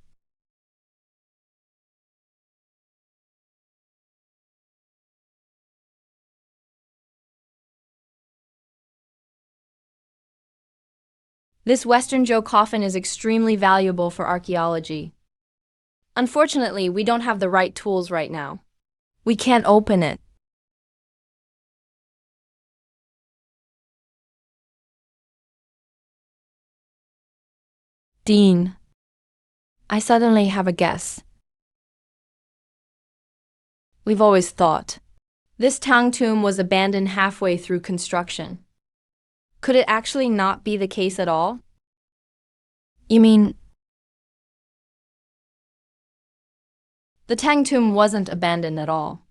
This Western Joe coffin is extremely valuable for archaeology. Unfortunately, we don't have the right tools right now. We can't open it. Dean, I suddenly have a guess. We've always thought this Tang tomb was abandoned halfway through construction. Could it actually not be the case at all? You mean the Tang tomb wasn't abandoned at all?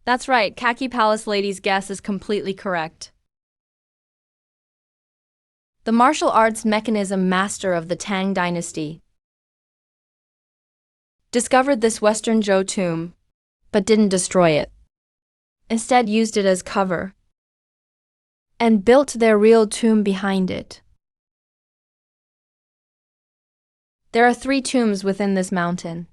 That's right, Khaki Palace Lady's guess is completely correct. The martial arts mechanism master of the Tang dynasty discovered this Western Zhou tomb, but didn't destroy it. Instead used it as cover and built their real tomb behind it. There are 3 tombs within this mountain.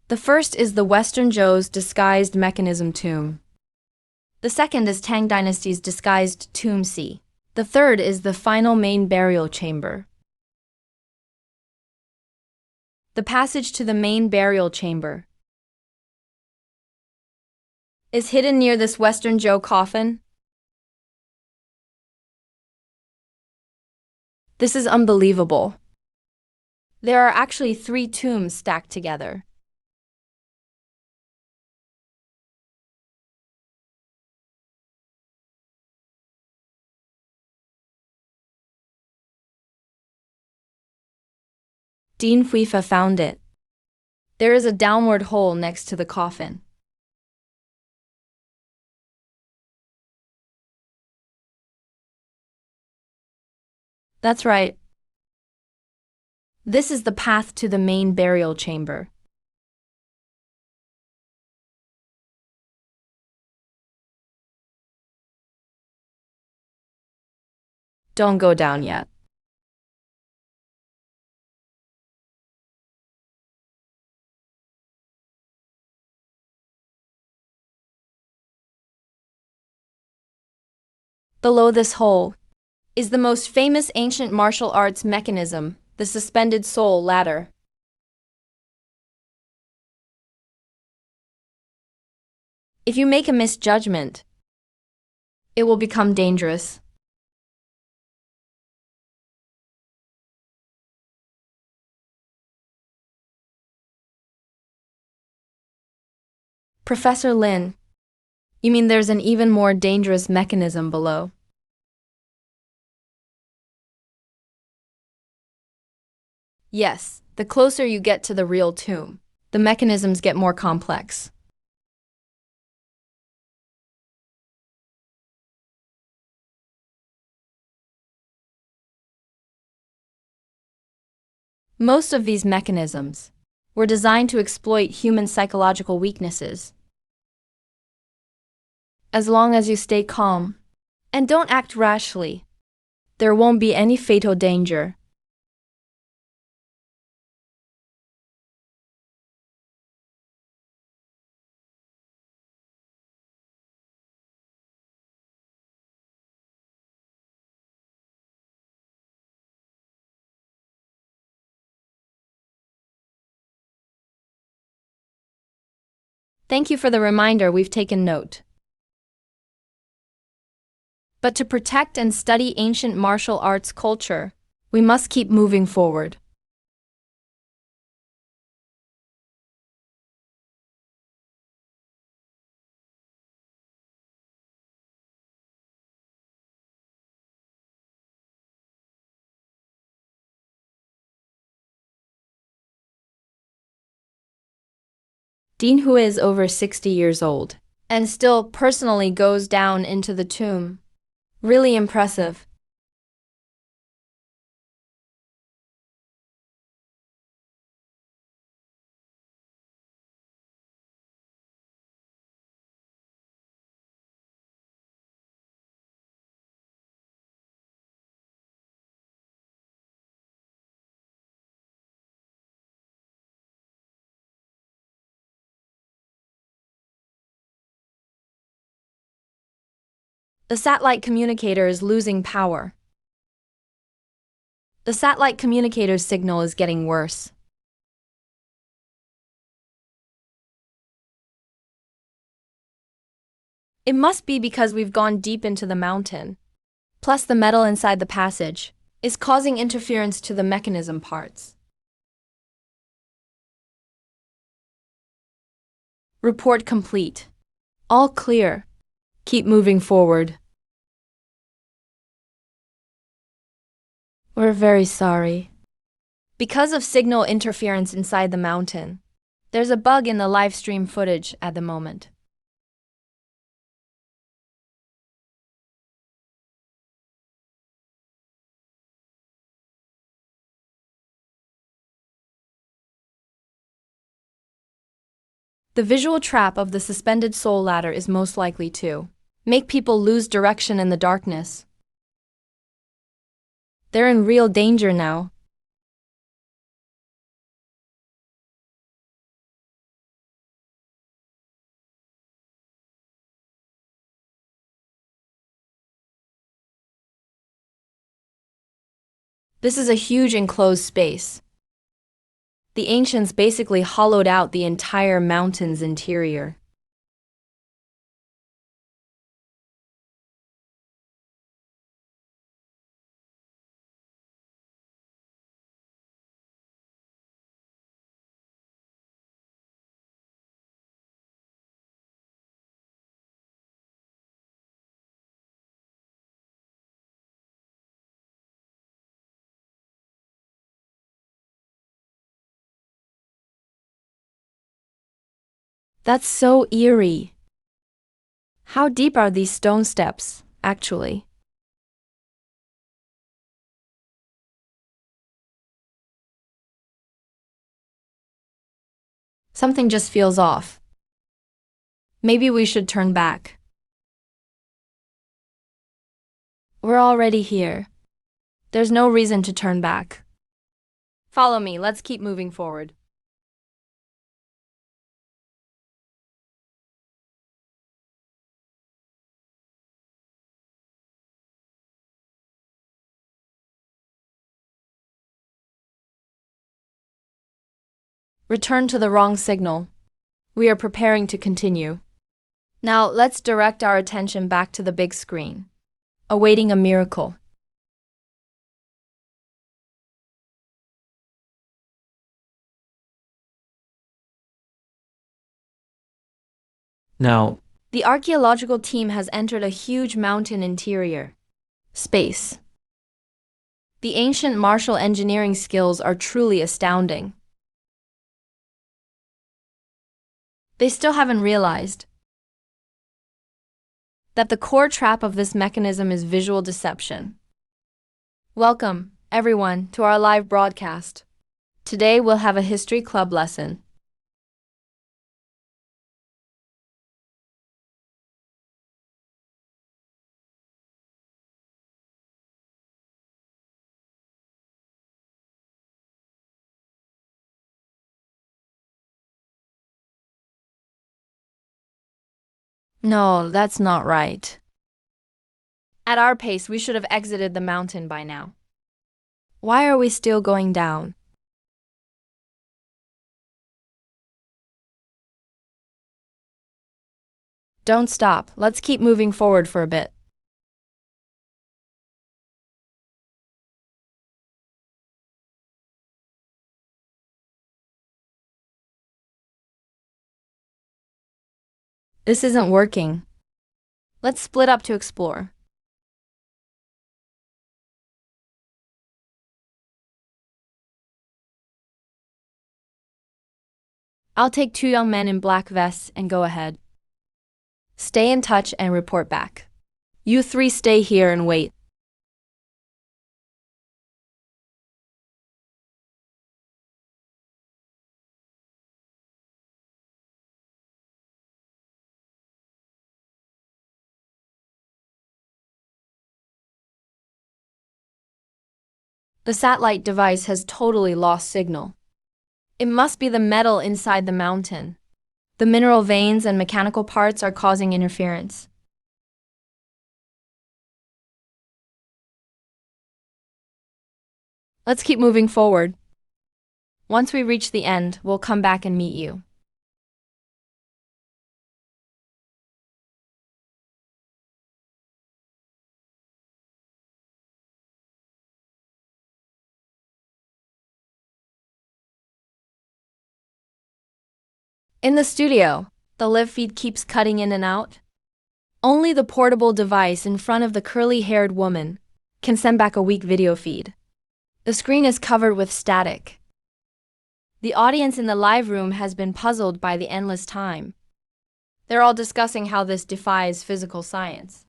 The first is the Western Zhou's disguised mechanism tomb. The second is Tang Dynasty's disguised tomb C. The third is the final main burial chamber. The passage to the main burial chamber is hidden near this Western Zhou coffin. This is unbelievable. There are actually 3 tombs stacked together. Dean Fuifa found it. There is a downward hole next to the coffin. That's right. This is the path to the main burial chamber. Don't go down yet. Below this hole is the most famous ancient martial arts mechanism, the suspended soul ladder. If you make a misjudgment, it will become dangerous. Professor Lin, you mean there's an even more dangerous mechanism below? Yes, the closer you get to the real tomb, the mechanisms get more complex. Most of these mechanisms were designed to exploit human psychological weaknesses. As long as you stay calm and don't act rashly, there won't be any fatal danger. Thank you for the reminder, we've taken note. But to protect and study ancient martial arts culture, We must keep moving forward. Dean, who is over 60 years old and still personally goes down into the tomb. Really impressive. The satellite communicator is losing power. The satellite communicator's signal is getting worse. It must be because we've gone deep into the mountain. Plus, the metal inside the passage is causing interference to the mechanism parts. Report complete. All clear. Keep moving forward. We're very sorry. Because of signal interference inside the mountain, there's a bug in the live stream footage at the moment. The visual trap of the suspended soul ladder is most likely to make people lose direction in the darkness. They're in real danger now. This is a huge enclosed space. The ancients basically hollowed out the entire mountain's interior. That's so eerie. How deep are these stone steps, actually? Something just feels off. Maybe we should turn back. We're already here. There's no reason to turn back. Follow me, let's keep moving forward. Return to the wrong signal. We are preparing to continue. Now let's direct our attention back to the big screen, awaiting a miracle. Now, The archaeological team has entered a huge mountain interior. Space. The ancient martial engineering skills are truly astounding. They still haven't realized that the core trap of this mechanism is visual deception. Welcome, everyone, to our live broadcast. Today we'll have a history club lesson. No, that's not right. At our pace, we should have exited the mountain by now. Why are we still going down? Don't stop. Let's keep moving forward for a bit. This isn't working. Let's split up to explore. I'll take two young men in black vests and go ahead. Stay in touch and report back. You three stay here and wait. The satellite device has totally lost signal. It must be the metal inside the mountain. The mineral veins and mechanical parts are causing interference. Let's keep moving forward. Once we reach the end, we'll come back and meet you. In the studio, the live feed keeps cutting in and out. Only the portable device in front of the curly-haired woman can send back a weak video feed. The screen is covered with static. The audience in the live room has been puzzled by the endless time. They're all discussing how this defies physical science.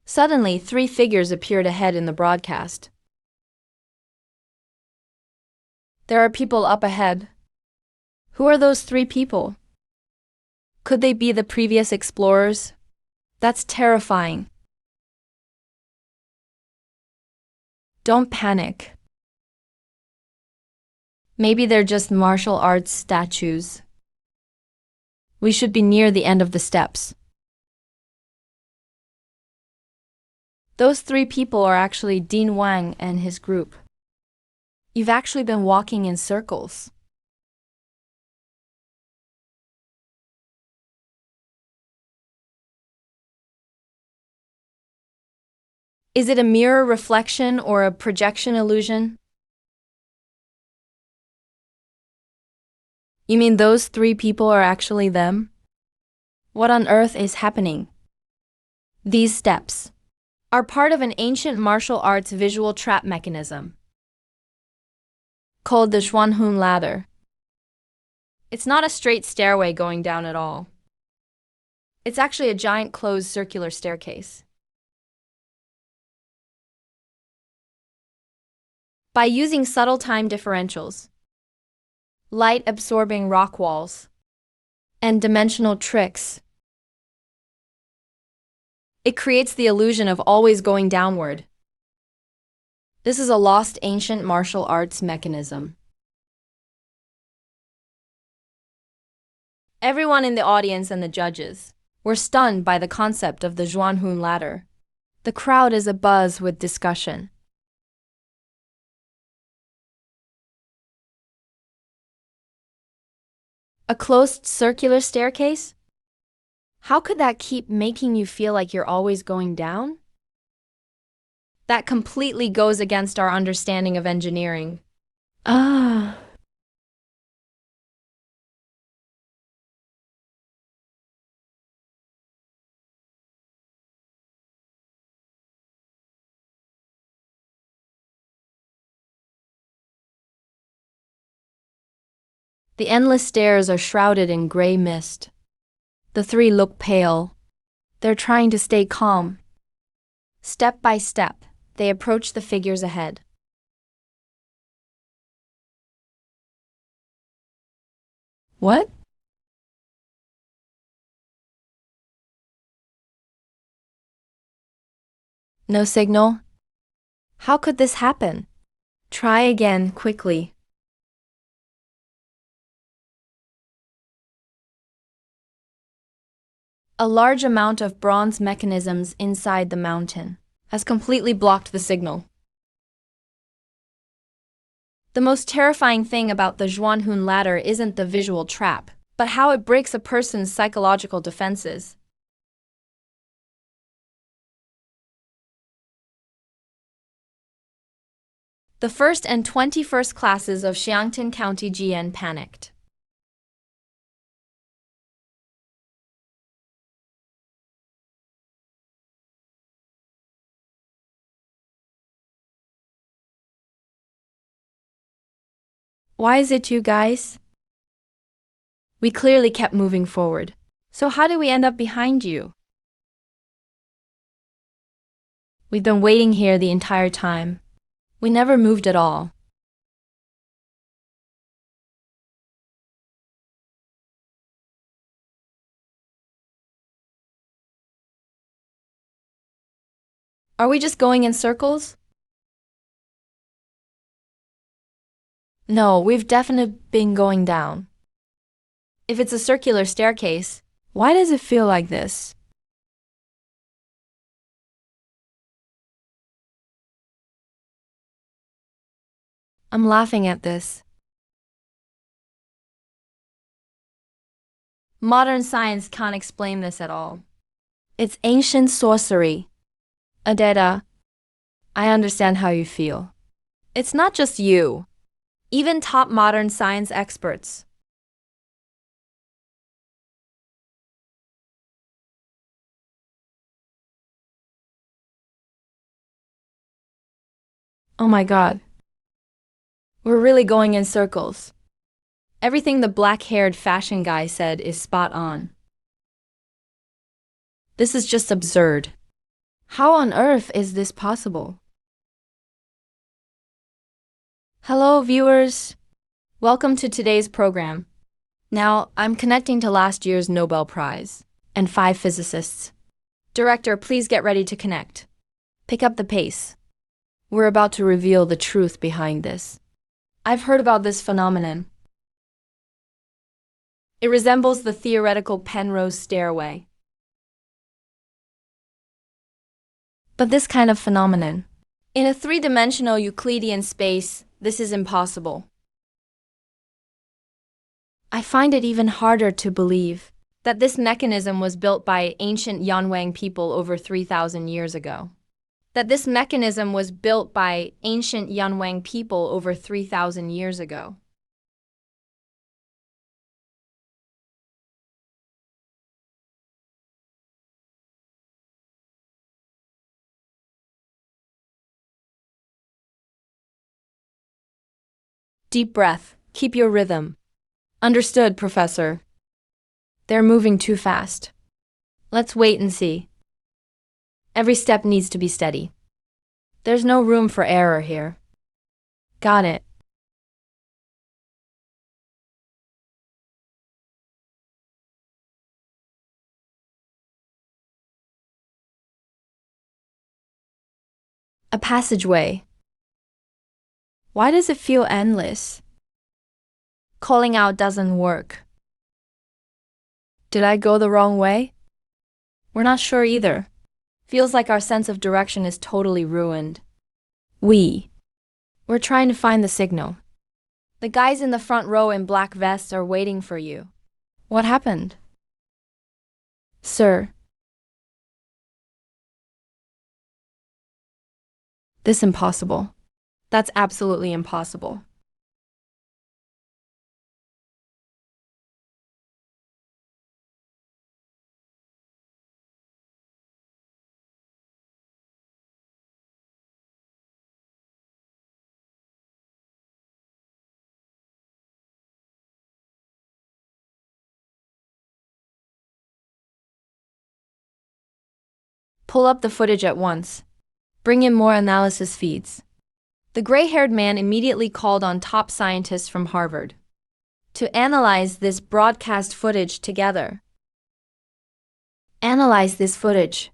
Suddenly, three figures appeared ahead in the broadcast. There are people up ahead. Who are those three people? Could they be the previous explorers? That's terrifying. Don't panic. Maybe they're just martial arts statues. We should be near the end of the steps. Those three people are actually Dean Wang and his group. You've actually been walking in circles. Is it a mirror reflection or a projection illusion? You mean those three people are actually them? What on earth is happening? These steps are part of an ancient martial arts visual trap mechanism called the Zhuanhun ladder. It's not a straight stairway going down at all. It's actually a giant closed circular staircase. By using subtle time differentials, light-absorbing rock walls, and dimensional tricks, it creates the illusion of always going downward. This is a lost ancient martial arts mechanism. Everyone in the audience and the judges were stunned by the concept of the Zhuanhun ladder. The crowd is abuzz with discussion. A closed circular staircase? How could that keep making you feel like you're always going down? That completely goes against our understanding of engineering. Ah. The endless stairs are shrouded in gray mist. The three look pale. They're trying to stay calm. Step by step, they approach the figures ahead. What? No signal? How could this happen? Try again quickly. A large amount of bronze mechanisms inside the mountain has completely blocked the signal. The most terrifying thing about the Zhuanhun ladder isn't the visual trap, but how it breaks a person's psychological defenses. The first and 21st classes of Xiangtan County GN panicked. Why is it you guys? We clearly kept moving forward. So how did we end up behind you? We've been waiting here the entire time. We never moved at all. Are we just going in circles? No, we've definitely been going down. If it's a circular staircase, why does it feel like this? I'm laughing at this. Modern science can't explain this at all. It's ancient sorcery. Adeda, I understand how you feel. It's not just you. Even top modern science experts. Oh my god. We're really going in circles. Everything the black-haired fashion guy said is spot on. This is just absurd. How on earth is this possible? Hello, viewers. Welcome to today's program. Now, I'm connecting to last year's Nobel Prize and 5 physicists. Director, please get ready to connect. Pick up the pace. We're about to reveal the truth behind this. I've heard about this phenomenon. It resembles the theoretical Penrose stairway. But this kind of phenomenon, in a three-dimensional Euclidean space, this is impossible. I find it even harder to believe that this mechanism was built by ancient Yanwang people over 3,000 years ago. That this mechanism was built by ancient Yanwang people over 3,000 years ago. Deep breath. Keep your rhythm. Understood, Professor. They're moving too fast. Let's wait and see. Every step needs to be steady. There's no room for error here. Got it. A passageway. Why does it feel endless? Calling out doesn't work. Did I go the wrong way? We're not sure either. Feels like our sense of direction is totally ruined. We're trying to find the signal. The guys in the front row in black vests are waiting for you. What happened? Sir. This impossible. That's absolutely impossible. Pull up the footage at once. Bring in more analysis feeds. The gray-haired man immediately called on top scientists from Harvard to analyze this broadcast footage together. Analyze this footage.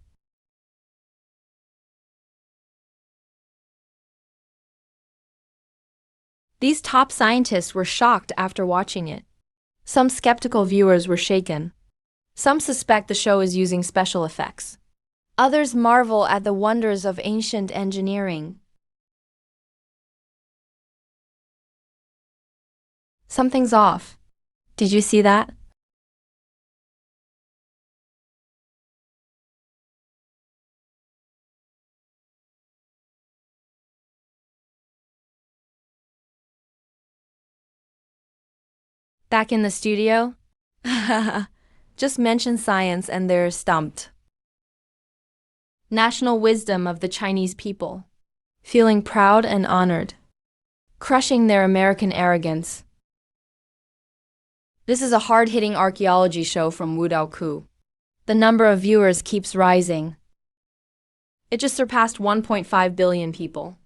These top scientists were shocked after watching it. Some skeptical viewers were shaken. Some suspect the show is using special effects. Others marvel at the wonders of ancient engineering. Something's off. Did you see that? Back in the studio? Just mention science and they're stumped. National wisdom of the Chinese people. Feeling proud and honored. Crushing their American arrogance. This is a hard-hitting archaeology show from Wudao Ku. The number of viewers keeps rising. It just surpassed 1.5 billion people.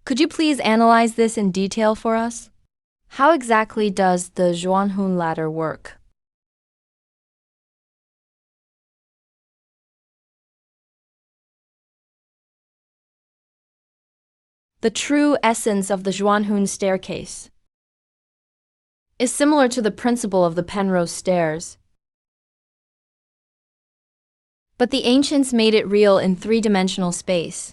Could you please analyze this in detail for us? How exactly does the Zhuanhun ladder work? The true essence of the Zhuanhun staircase is similar to the principle of the Penrose stairs. But the ancients made it real in three-dimensional space.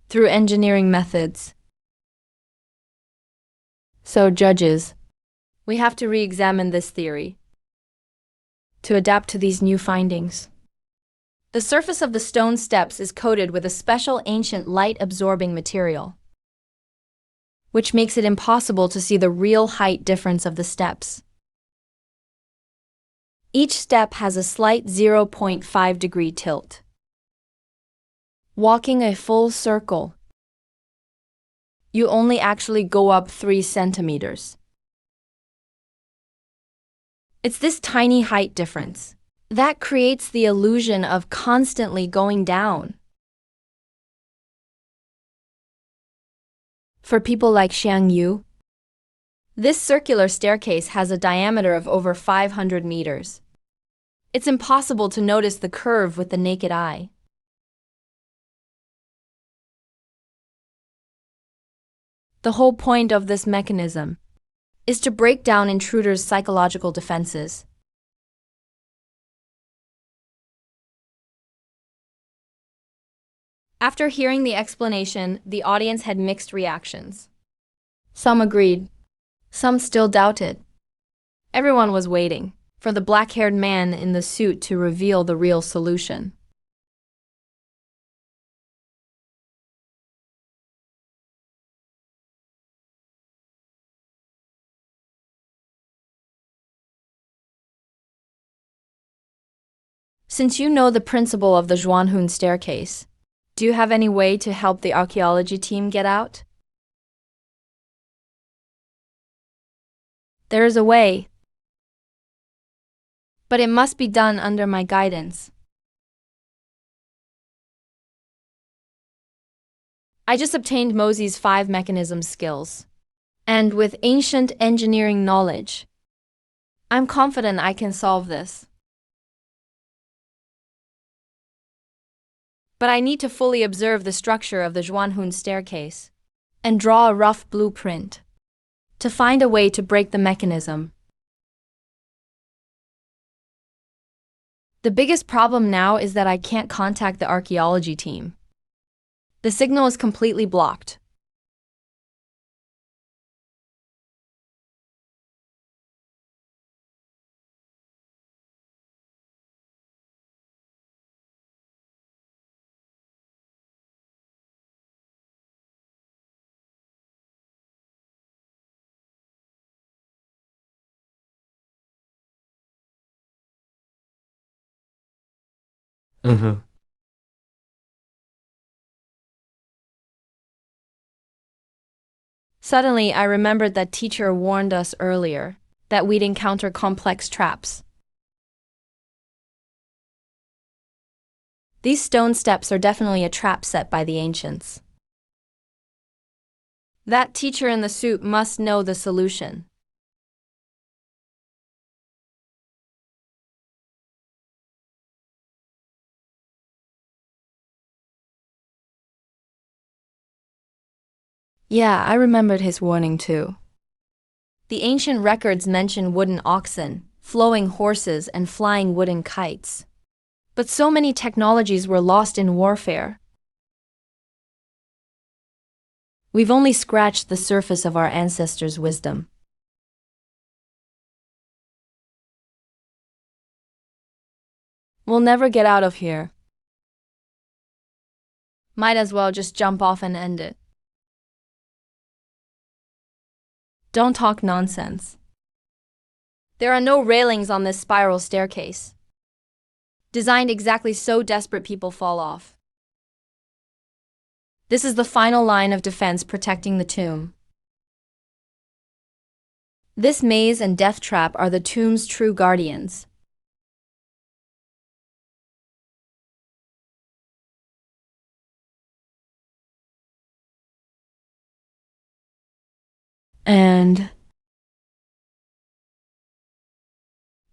Through engineering methods. So, judges, we have to re-examine this theory to adapt to these new findings. The surface of the stone steps is coated with a special ancient light-absorbing material, which makes it impossible to see the real height difference of the steps. Each step has a slight 0.5-degree tilt. Walking a full circle, you only actually go up 3 centimeters. It's this tiny height difference that creates the illusion of constantly going down. For people like Xiang Yu, this circular staircase has a diameter of over 500 meters. It's impossible to notice the curve with the naked eye. The whole point of this mechanism is to break down intruders' psychological defenses. After hearing the explanation, the audience had mixed reactions. Some agreed, some still doubted. Everyone was waiting for the black-haired man in the suit to reveal the real solution. Since you know the principle of the Zhuanhun staircase, do you have any way to help the archaeology team get out? There is a way, but it must be done under my guidance. I just obtained Mosey's 5 mechanism skills, and with ancient engineering knowledge, I'm confident I can solve this. But I need to fully observe the structure of the Zhuanhun staircase and draw a rough blueprint to find a way to break the mechanism. The biggest problem now is that I can't contact the archaeology team. The signal is completely blocked. Suddenly, I remembered that teacher warned us earlier that we'd encounter complex traps. These stone steps are definitely a trap set by the ancients. That teacher in the suit must know the solution. Yeah, I remembered his warning too. The ancient records mention wooden oxen, flowing horses, and flying wooden kites. But so many technologies were lost in warfare. We've only scratched the surface of our ancestors' wisdom. We'll never get out of here. Might as well just jump off and end it. Don't talk nonsense. There are no railings on this spiral staircase, designed exactly so desperate people fall off. This is the final line of defense protecting the tomb. This maze and death trap are the tomb's true guardians.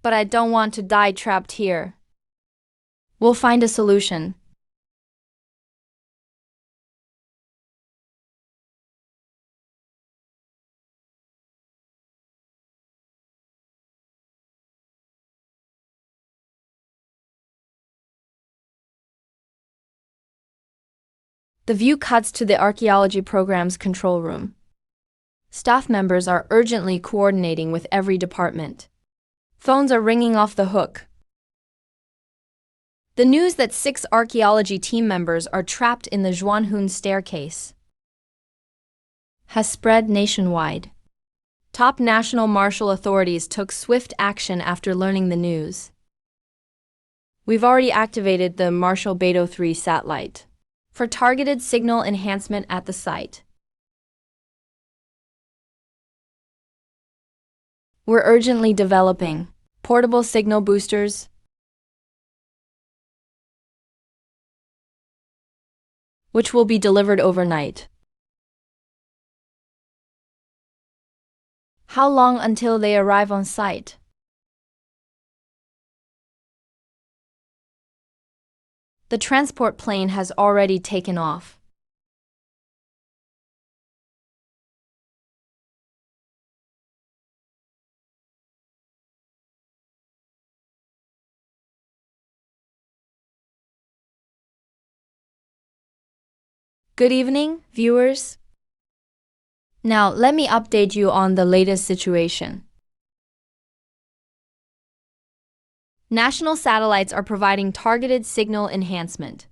But I don't want to die trapped here. We'll find a solution. The view cuts to the archaeology program's control room. Staff members are urgently coordinating with every department. Phones are ringing off the hook. The news that 6 archaeology team members are trapped in the Zhuanhun staircase has spread nationwide. Top national martial authorities took swift action after learning the news. We've already activated the Marshal Beidou 3 satellite for targeted signal enhancement at the site. We're urgently developing portable signal boosters, which will be delivered overnight. How long until they arrive on site? The transport plane has already taken off. Good evening, viewers. Now, let me update you on the latest situation. National satellites are providing targeted signal enhancement.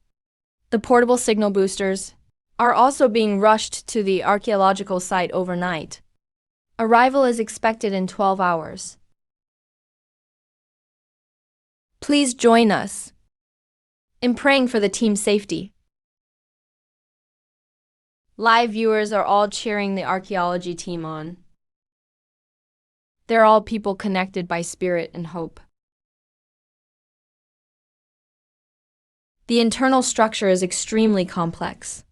The portable signal boosters are also being rushed to the archaeological site overnight. Arrival is expected in 12 hours. Please join us in praying for the team's safety. Live viewers are all cheering the archaeology team on. They're all people connected by spirit and hope. The internal structure is extremely complex.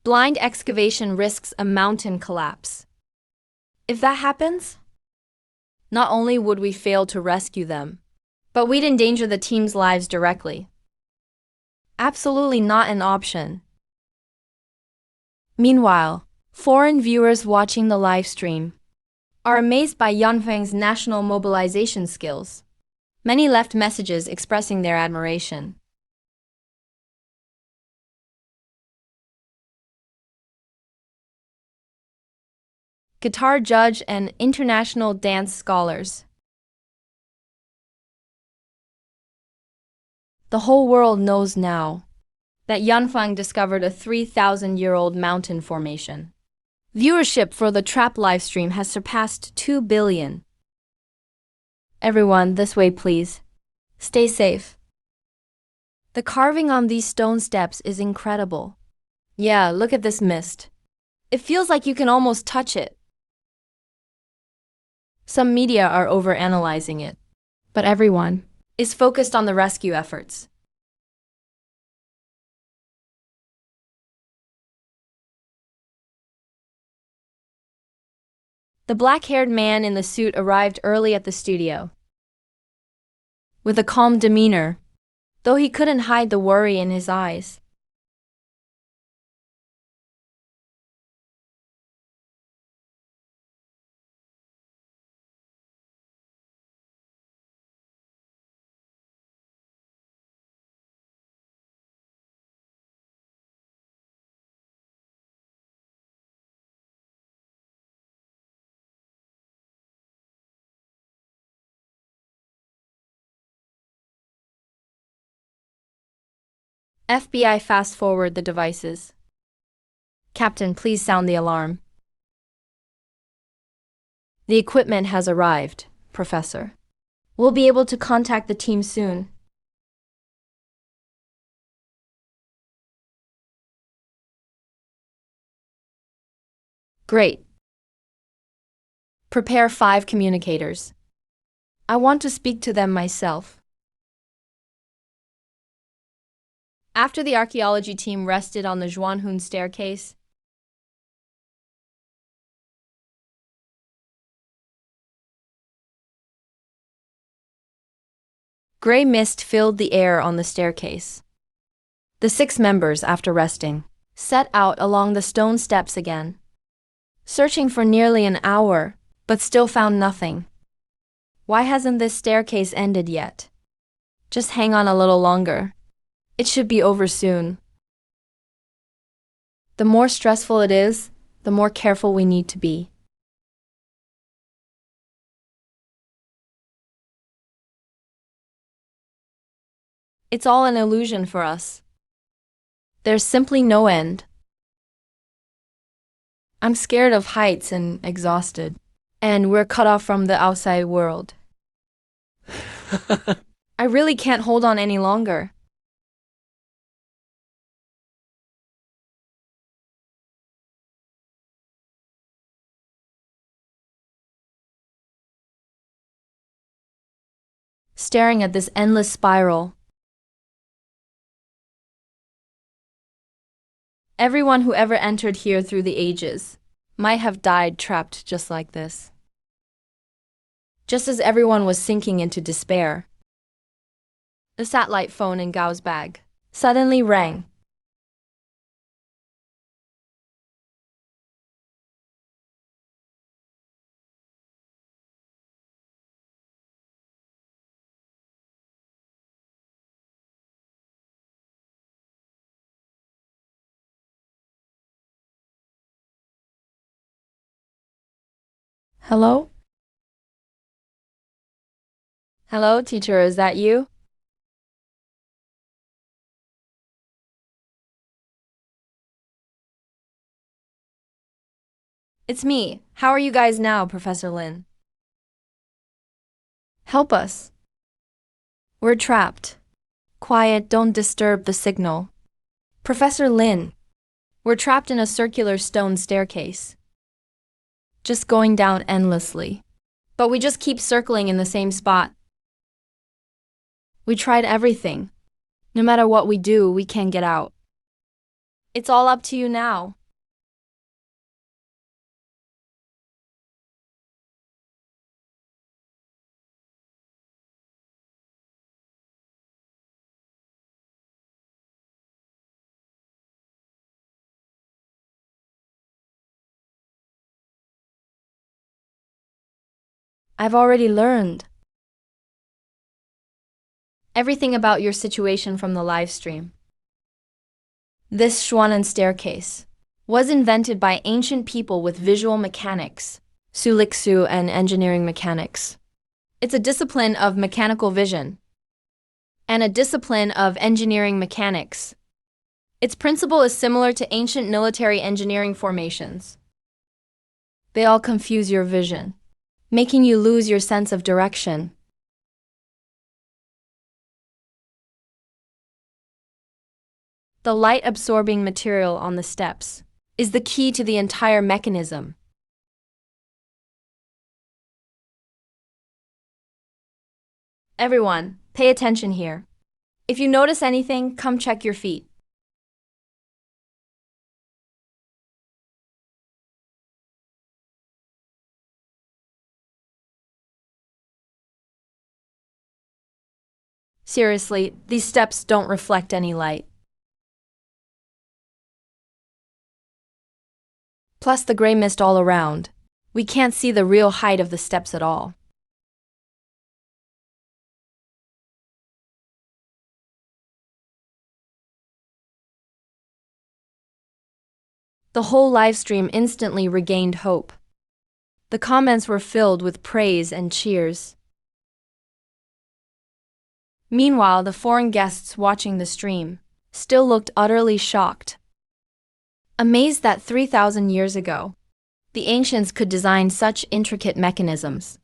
Blind excavation risks a mountain collapse. If that happens, not only would we fail to rescue them, but we'd endanger the team's lives directly. Absolutely not an option. Meanwhile, foreign viewers watching the live stream are amazed by Yanfeng's national mobilization skills. Many left messages expressing their admiration. Guitar judge and international dance scholars. The whole world knows now that Yanfeng discovered a 3,000-year-old mountain formation. Viewership for the Trap livestream has surpassed 2 billion. Everyone, this way please. Stay safe. The carving on these stone steps is incredible. Yeah, look at this mist. It feels like you can almost touch it. Some media are overanalyzing it, but everyone is focused on the rescue efforts. The black-haired man in the suit arrived early at the studio. With a calm demeanor, though he couldn't hide the worry in his eyes. FBI fast forward the devices. Captain, please sound the alarm. The equipment has arrived, Professor. We'll be able to contact the team soon. Great. Prepare 5 communicators. I want to speak to them myself. After the archaeology team rested on the Zhuanhun staircase, gray mist filled the air on the staircase. The 6 members, after resting, set out along the stone steps again, searching for nearly an hour, but still found nothing. Why hasn't this staircase ended yet? Just hang on a little longer. It should be over soon. The more stressful it is, the more careful we need to be. It's all an illusion for us. There's simply no end. I'm scared of heights and exhausted, and we're cut off from the outside world. I really can't hold on any longer. Staring at this endless spiral. Everyone who ever entered here through the ages might have died trapped just like this. Just as everyone was sinking into despair, the satellite phone in Gao's bag suddenly rang. Hello? Hello, teacher, is that you? It's me. How are you guys now, Professor Lin? Help us. We're trapped. Quiet, don't disturb the signal. Professor Lin, we're trapped in a circular stone staircase. Just going down endlessly. But we just keep circling in the same spot. We tried everything. No matter what we do, we can't get out. It's all up to you now. I've already learned everything about your situation from the live stream. This Zhuanan staircase was invented by ancient people with visual mechanics, Sulixu and engineering mechanics. It's a discipline of mechanical vision and a discipline of engineering mechanics. Its principle is similar to ancient military engineering formations. They all confuse your vision, making you lose your sense of direction. The light-absorbing material on the steps is the key to the entire mechanism. Everyone, pay attention here. If you notice anything, come check your feet. Seriously, these steps don't reflect any light. Plus the gray mist all around. We can't see the real height of the steps at all. The whole livestream instantly regained hope. The comments were filled with praise and cheers. Meanwhile, the foreign guests watching the stream still looked utterly shocked, amazed that 3,000 years ago, the ancients could design such intricate mechanisms.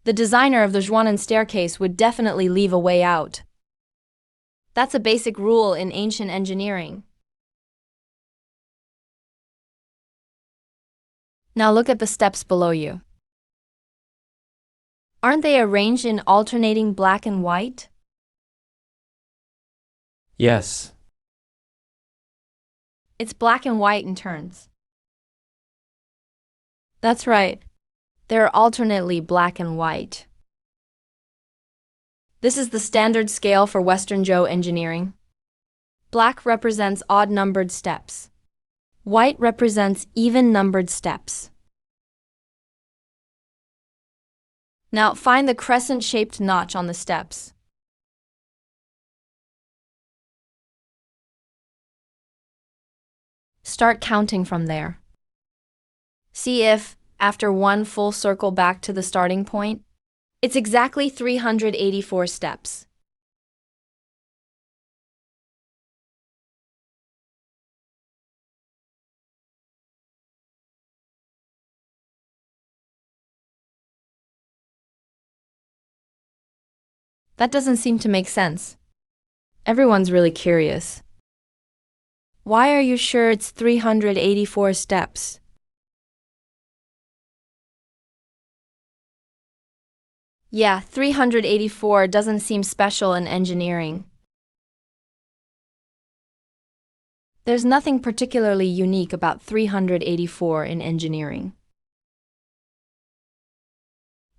The designer of the Zhuanan staircase would definitely leave a way out. That's a basic rule in ancient engineering. Now look at the steps below you. Aren't they arranged in alternating black and white? Yes. It's black and white in turns. That's right. They're alternately black and white. This is the standard scale for Western Zhou engineering. Black represents odd-numbered steps. White represents even-numbered steps. Now find the crescent-shaped notch on the steps. Start counting from there. See if, after one full circle back to the starting point, it's exactly 384 steps. That doesn't seem to make sense. Everyone's really curious. Why are you sure it's 384 steps? Yeah, 384 doesn't seem special in engineering. There's nothing particularly unique about 384 in engineering.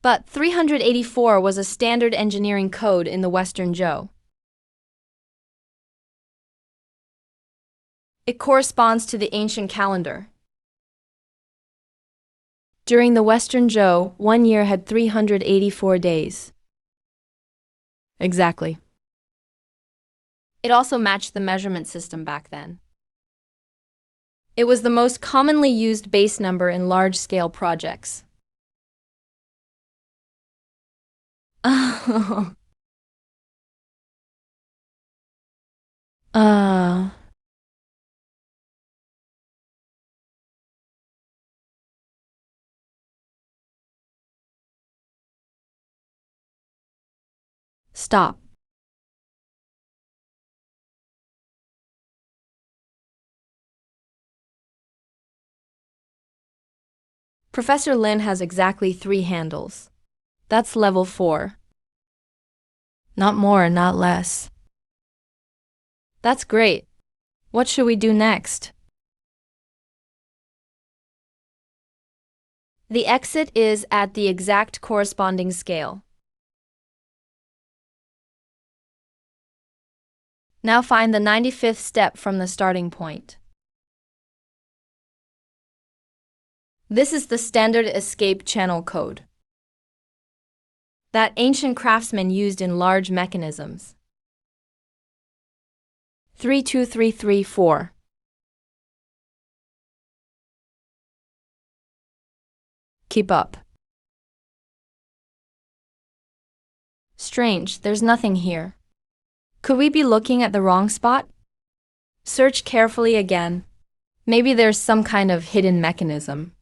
But 384 was a standard engineering code in the Western Zhou. It corresponds to the ancient calendar. During the Western Zhou, one year had 384 days. Exactly. It also matched the measurement system back then. It was the most commonly used base number in large-scale projects. Uh... Stop. Professor Lin has exactly 3 handles. That's level 4. Not more, not less. That's great. What should we do next? The exit is at the exact corresponding scale. Now find the 95th step from the starting point. This is the standard escape channel code that ancient craftsmen used in large mechanisms. 32334. Keep up. Strange, there's nothing here. Could we be looking at the wrong spot? Search carefully again. Maybe there's some kind of hidden mechanism.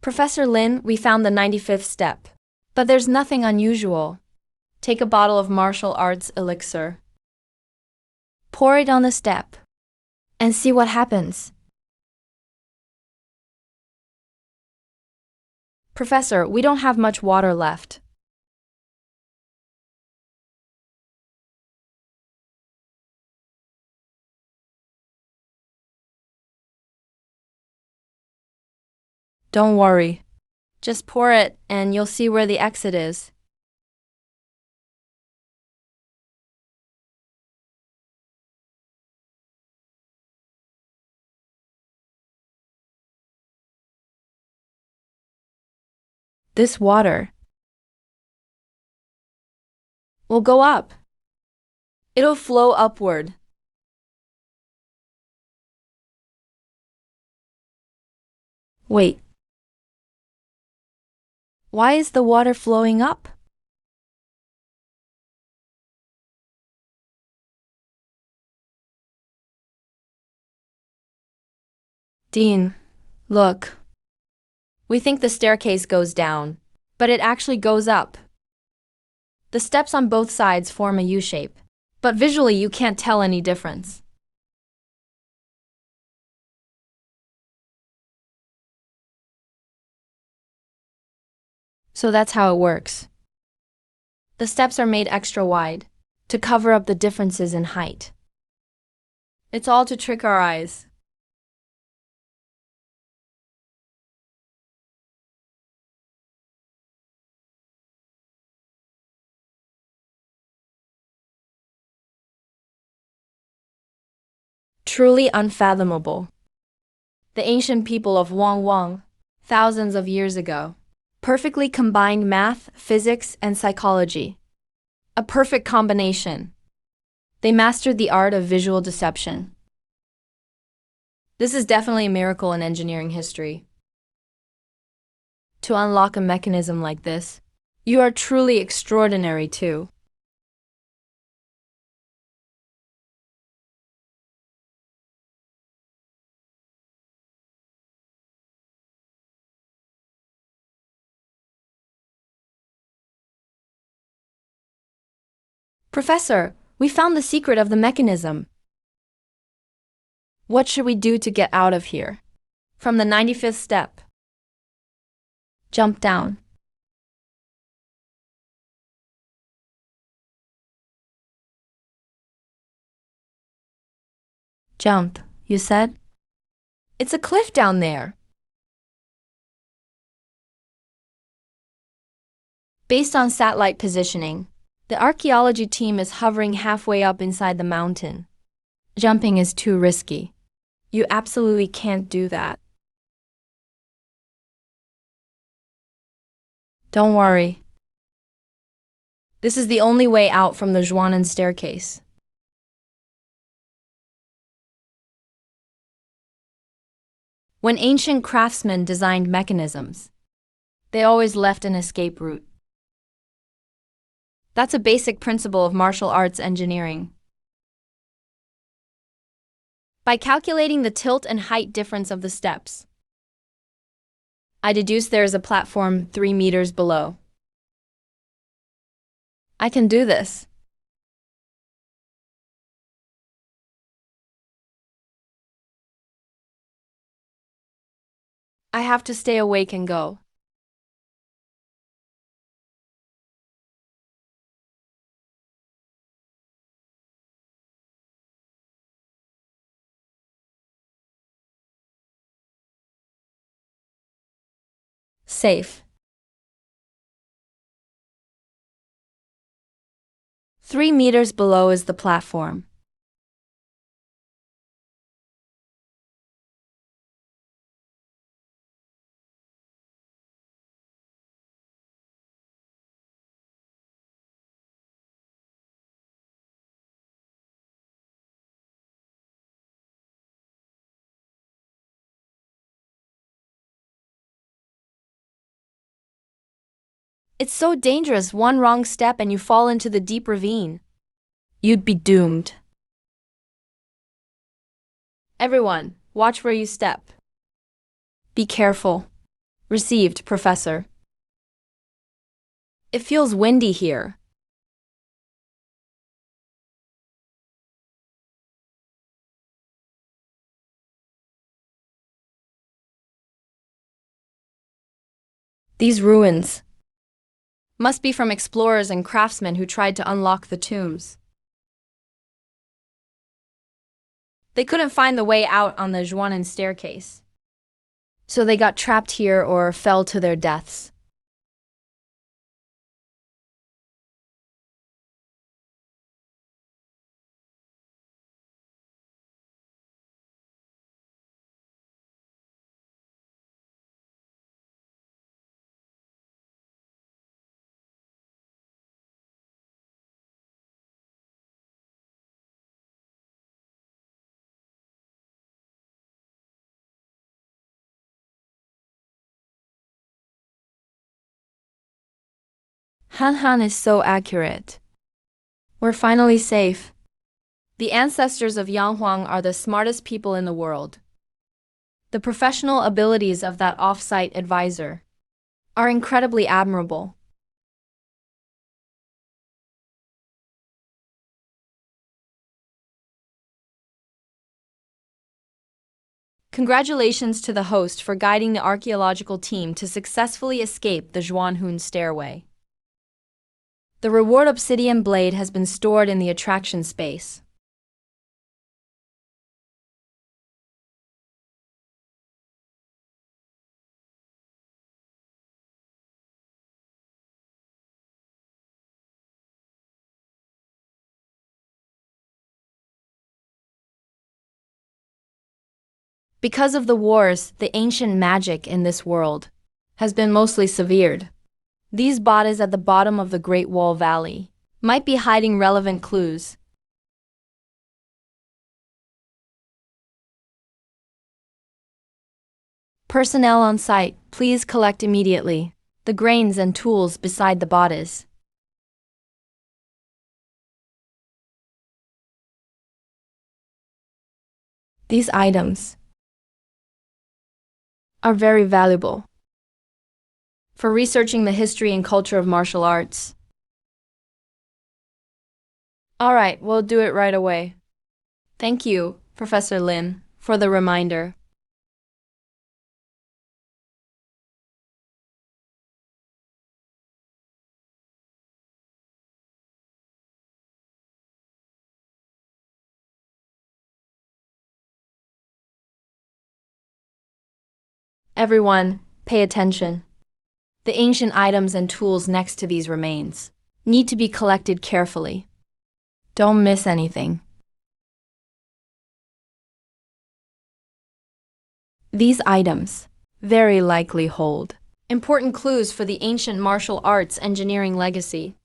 Professor Lin, we found the 95th step. But there's nothing unusual. Take a bottle of martial arts elixir. Pour it on the step and see what happens. Professor, we don't have much water left. Don't worry. Just pour it and you'll see where the exit is. This water. will go up. It'll flow upward. Wait. Why is the water flowing up? Dean, look. We think the staircase goes down, but it actually goes up. The steps on both sides form a U shape, but visually you can't tell any difference. So that's how it works. The steps are made extra wide to cover up the differences in height. It's all to trick our eyes. Truly unfathomable. The ancient people of Wang, thousands of years ago, perfectly combined math, physics, and psychology. A perfect combination. They mastered the art of visual deception. This is definitely a miracle in engineering history. To unlock a mechanism like this, you are truly extraordinary too. Professor, we found the secret of the mechanism. What should we do to get out of here? From the 95th step. Jump down. Jump, you said? It's a cliff down there. Based on satellite positioning, the archaeology team is hovering halfway up inside the mountain. Jumping is too risky. You absolutely can't do that. Don't worry. This is the only way out from the Zhuanan staircase. When ancient craftsmen designed mechanisms, they always left an escape route. That's a basic principle of martial arts engineering. By calculating the tilt and height difference of the steps, I deduce there is a platform 3 meters below. I can do this. I have to stay awake and go. Safe. 3 meters below is the platform. It's so dangerous, one wrong step and you fall into the deep ravine. You'd be doomed. Everyone, watch where you step. Be careful. Received, Professor. It feels windy here. These ruins must be from explorers and craftsmen who tried to unlock the tombs. They couldn't find the way out on the Zhuanan staircase, so they got trapped here or fell to their deaths. Han Han is so accurate. We're finally safe. The ancestors of Yang Huang are the smartest people in the world. The professional abilities of that off-site advisor are incredibly admirable. Congratulations to the host for guiding the archaeological team to successfully escape the Zhuanhun stairway. The reward obsidian blade has been stored in the attraction space. Because of the wars, the ancient magic in this world has been mostly severed. These bodies at the bottom of the Great Wall Valley might be hiding relevant clues. Personnel on site, please collect immediately the grains and tools beside the bodies. These items are very valuable for researching the history and culture of martial arts. All right, we'll do it right away. Thank you, Professor Lin, for the reminder. Everyone, pay attention. The ancient items and tools next to these remains need to be collected carefully. Don't miss anything. These items very likely hold important clues for the ancient martial arts engineering legacy.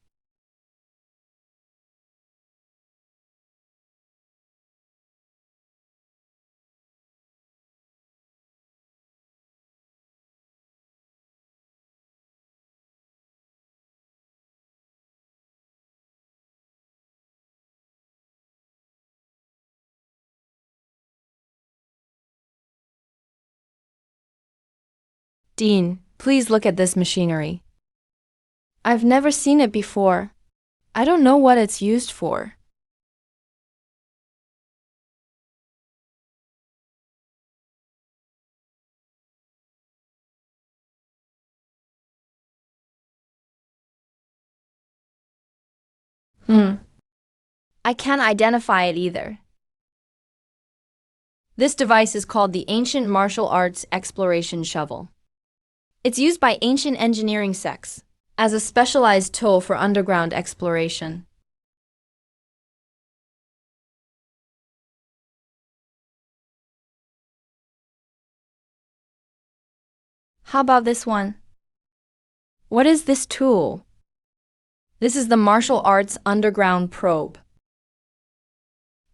Dean, please look at this machinery. I've never seen it before. I don't know what it's used for. I can't identify it either. This device is called the Ancient Martial Arts Exploration Shovel. It's used by ancient engineering sects as a specialized tool for underground exploration. How about this one? What is this tool? This is the martial arts underground probe.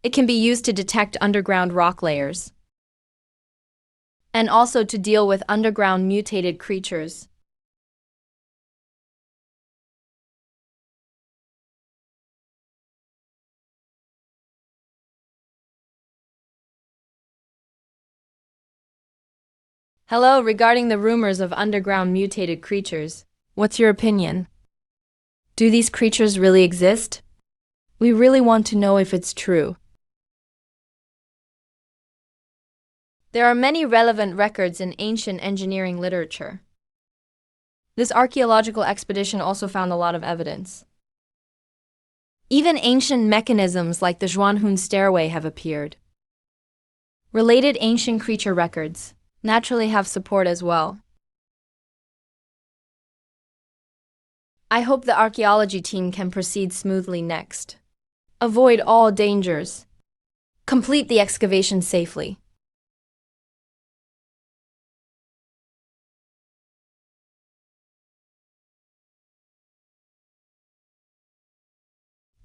It can be used to detect underground rock layers and also to deal with underground mutated creatures. Hello, regarding the rumors of underground mutated creatures, what's your opinion? Do these creatures really exist? We really want to know if it's true. There are many relevant records in ancient engineering literature. This archaeological expedition also found a lot of evidence. Even ancient mechanisms like the Zhuanhun stairway have appeared. Related ancient creature records naturally have support as well. I hope the archaeology team can proceed smoothly next. Avoid all dangers. Complete the excavation safely.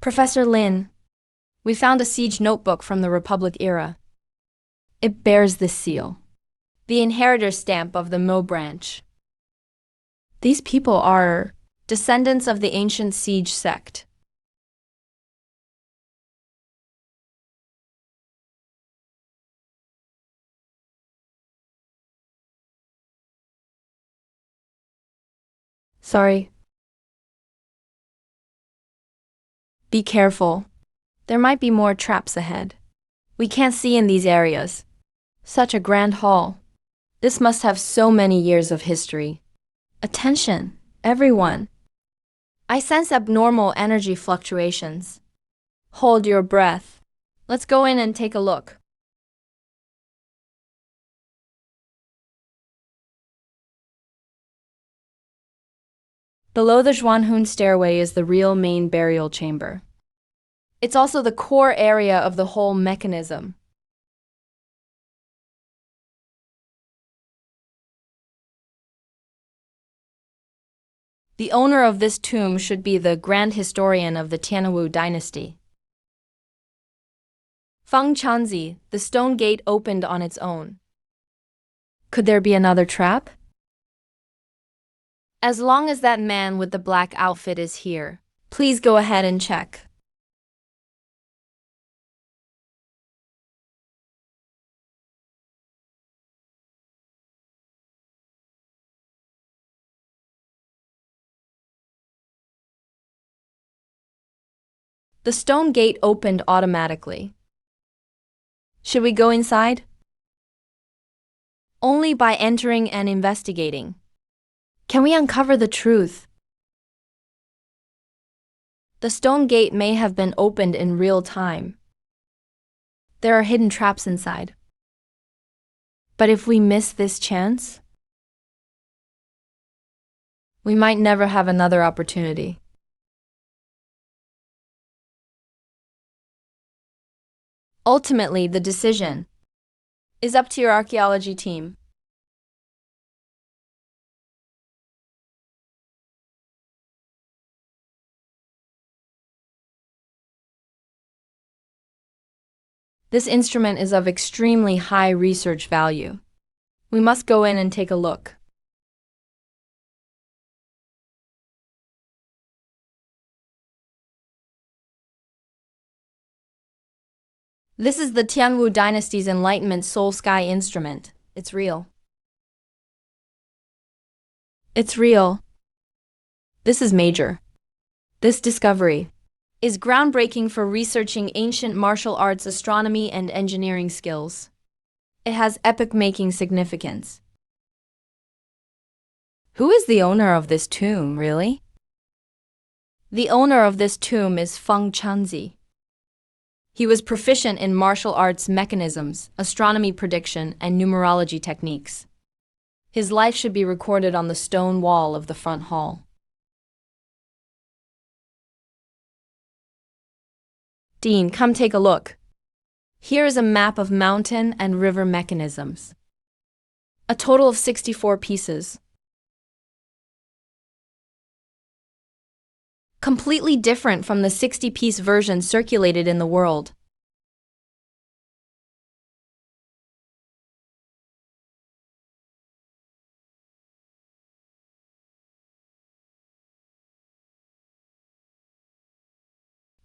Professor Lin, we found a siege notebook from the Republic era. It bears this seal, the inheritor stamp of the Mo branch. These people are descendants of the ancient Siege sect. Sorry. Be careful. There might be more traps ahead. We can't see in these areas. Such a grand hall. This must have so many years of history. Attention, everyone. I sense abnormal energy fluctuations. Hold your breath. Let's go in and take a look. Below the Zhuanhun stairway is the real main burial chamber. It's also the core area of the whole mechanism. The owner of this tomb should be the grand historian of the Tianwu dynasty. Feng Chanzi, the stone gate opened on its own. Could there be another trap? As long as that man with the black outfit is here, please go ahead and check. The stone gate opened automatically. Should we go inside? Only by entering and investigating. Can we uncover the truth? The stone gate may have been opened in real time. There are hidden traps inside. But if we miss this chance, we might never have another opportunity. Ultimately, the decision is up to your archaeology team. This instrument is of extremely high research value. We must go in and take a look. This is the Tianwu dynasty's Enlightenment Soul Sky instrument. It's real. It's real. This is major. This discovery is groundbreaking for researching ancient martial arts, astronomy, and engineering skills. It has epoch-making significance. Who is the owner of this tomb, really? The owner of this tomb is Feng Chanzi. He was proficient in martial arts mechanisms, astronomy prediction, and numerology techniques. His life should be recorded on the stone wall of the front hall. Dean, come take a look. Here is a map of mountain and river mechanisms. A total of 64 pieces. Completely different from the 60-piece version circulated in the world.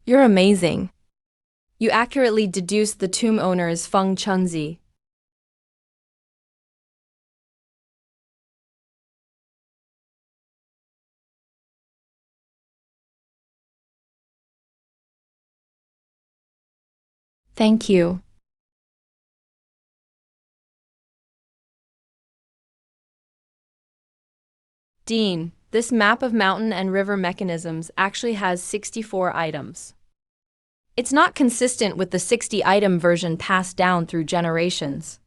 You're amazing. You accurately deduced the tomb owner is Feng Chanzi. Thank you. Dean, this map of mountain and river mechanisms actually has 64 items. It's not consistent with the 60-item version passed down through generations.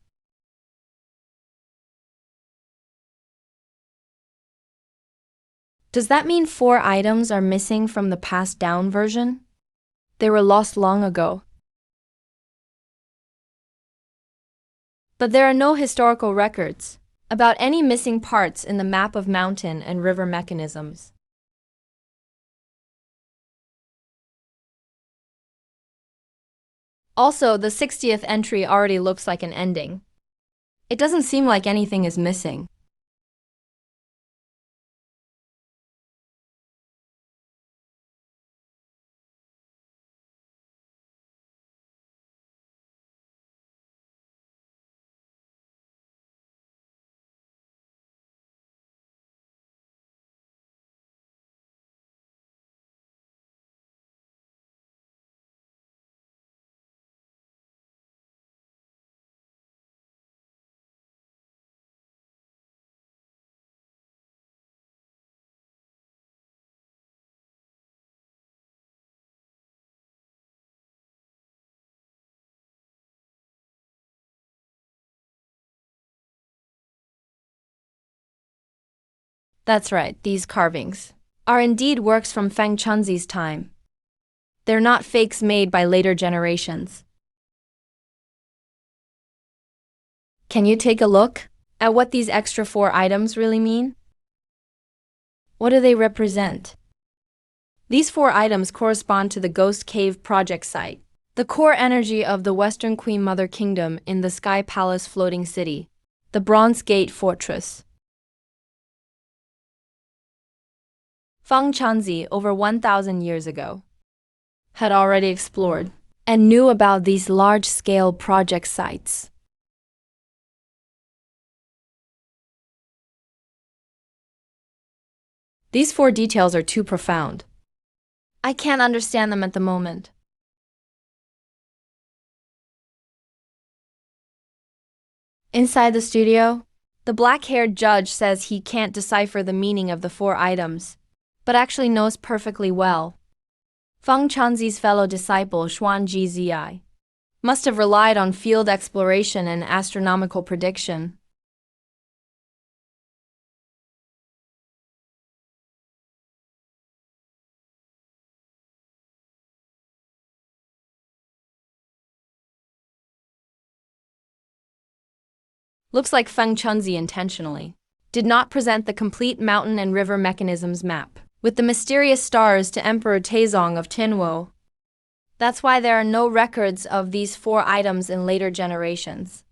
Does that mean 4 items are missing from the passed down version? They were lost long ago. But there are no historical records about any missing parts in the map of mountain and river mechanisms. Also, the 60th entry already looks like an ending. It doesn't seem like anything is missing. That's right, these carvings are indeed works from Feng Chunzi's time. They're not fakes made by later generations. Can you take a look at what these extra 4 items really mean? What do they represent? These 4 items correspond to the Ghost Cave project site, the core energy of the Western Queen Mother Kingdom in the Sky Palace floating city, the Bronze Gate Fortress. Feng Chunzi, over 1,000 years ago, had already explored and knew about these large-scale project sites. These 4 details are too profound. I can't understand them at the moment. Inside the studio, the black-haired judge says he can't decipher the meaning of the 4 items, but actually knows perfectly well. Feng Chunzi's fellow disciple Xuanji Ziyi must have relied on field exploration and astronomical prediction. Looks like Feng Chunzi intentionally did not present the complete mountain and river mechanisms map with the mysterious stars to Emperor Taizong of Tinwo. That's why there are no records of these 4 items in later generations.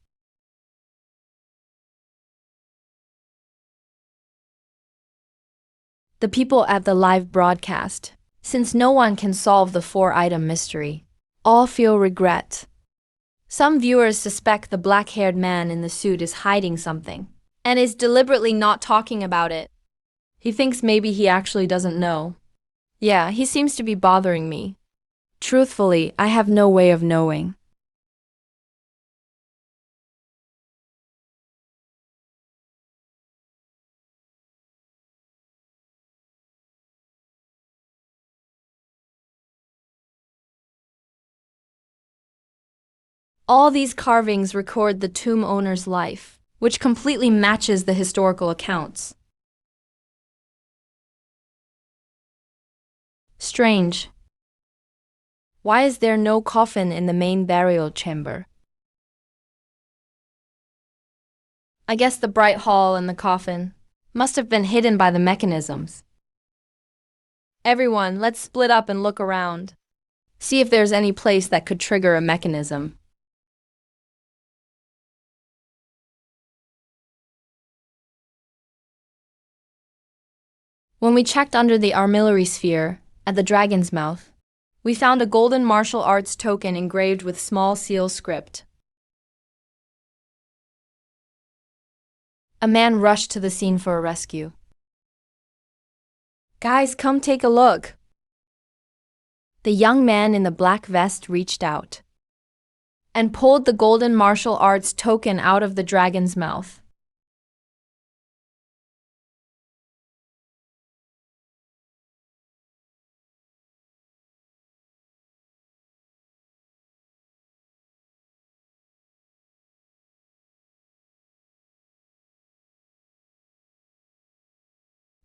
The people at the live broadcast, since no one can solve the 4-item mystery, all feel regret. Some viewers suspect the black-haired man in the suit is hiding something and is deliberately not talking about it. He thinks maybe he actually doesn't know. Yeah, he seems to be bothering me. Truthfully, I have no way of knowing. All these carvings record the tomb owner's life, which completely matches the historical accounts. Strange. Why is there no coffin in the main burial chamber? I guess the bright hall and the coffin must have been hidden by the mechanisms. Everyone, let's split up and look around. See if there's any place that could trigger a mechanism. When we checked under the armillary sphere at the dragon's mouth, we found a golden martial arts token engraved with small seal script. A man rushed to the scene for a rescue. Guys, come take a look. The young man in the black vest reached out and pulled the golden martial arts token out of the dragon's mouth.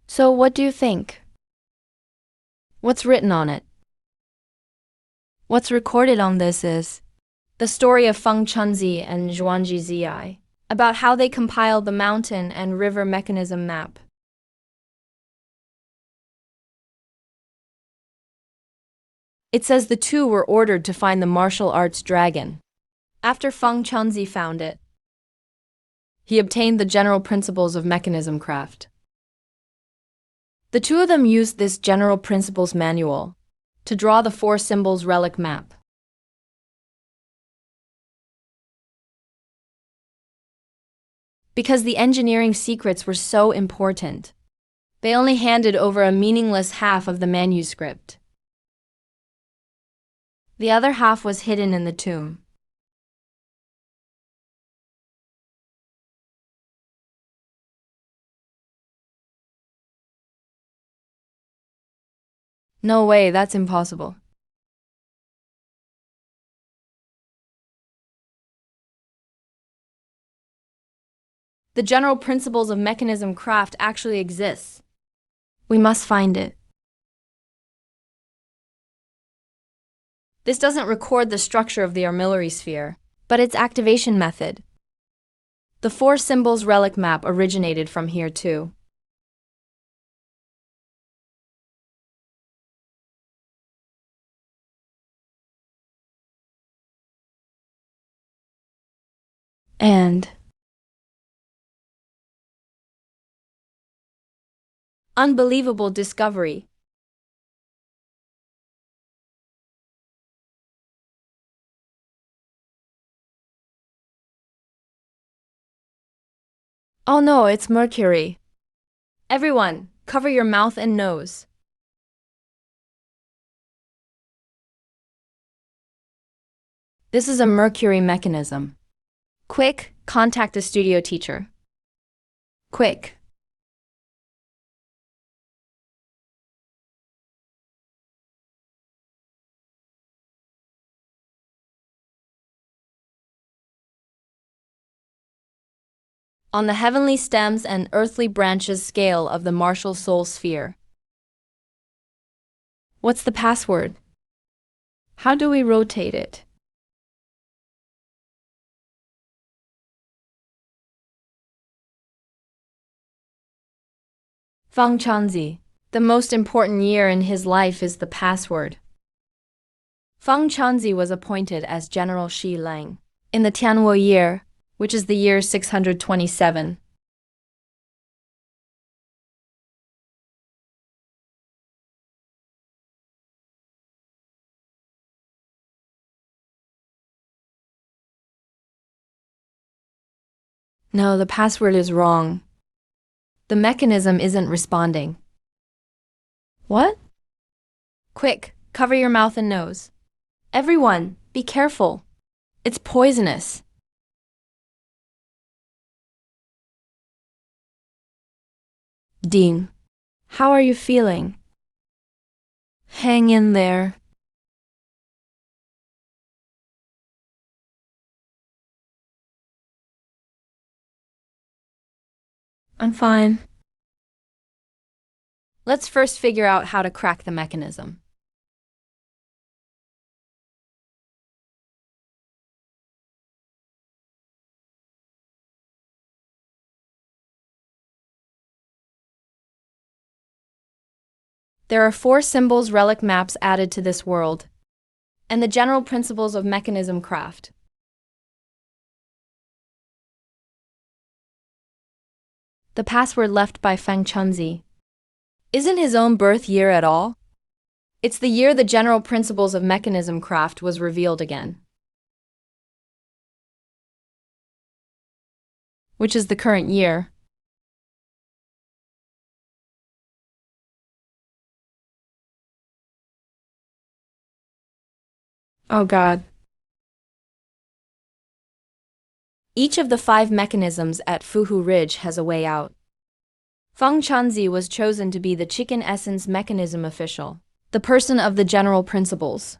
So what do you think? What's written on it? What's recorded on this is the story of Feng Chunzi and Xuanji Ziyi, about how they compiled the mountain and river mechanism map. It says the two were ordered to find the martial arts dragon. After Feng Chunzi found it, he obtained the general principles of mechanism craft. The 2 of them used this general principles manual to draw the 4 symbols relic map. Because the engineering secrets were so important, they only handed over a meaningless half of the manuscript. The other half was hidden in the tomb. No way, that's impossible. the general principles of mechanism craft actually exists. We must find it. This doesn't record the structure of the armillary sphere, but its activation method. The four symbols relic map originated from here too. And unbelievable discovery. Oh no, it's Mercury. Everyone, cover your mouth and nose. This is a Mercury mechanism. Quick, contact the studio teacher. Quick. On the heavenly stems and earthly branches scale of the Martial Soul Sphere. What's the password? How do we rotate it? Fang Chanzi. The most important year in his life is the password. Fang Chanzi was appointed as General Shi Lang in the Tianwo year, which is the year 627. No, the password is wrong. The mechanism isn't responding. What? Quick, cover your mouth and nose. Everyone, be careful. It's poisonous. Dean, how are you feeling? Hang in there. I'm fine. Let's first figure out how to crack the mechanism. There are four symbols relic maps added to this world, and the general principles of mechanism craft. The password left by Fang Chunzi isn't his own birth year at all. It's the year the general principles of mechanism craft was revealed again, which is the current year. Oh God. Each of the five mechanisms at Fuhu Ridge has a way out. Feng Chanzi was chosen to be the Chicken Essence mechanism official, the person of the general principles.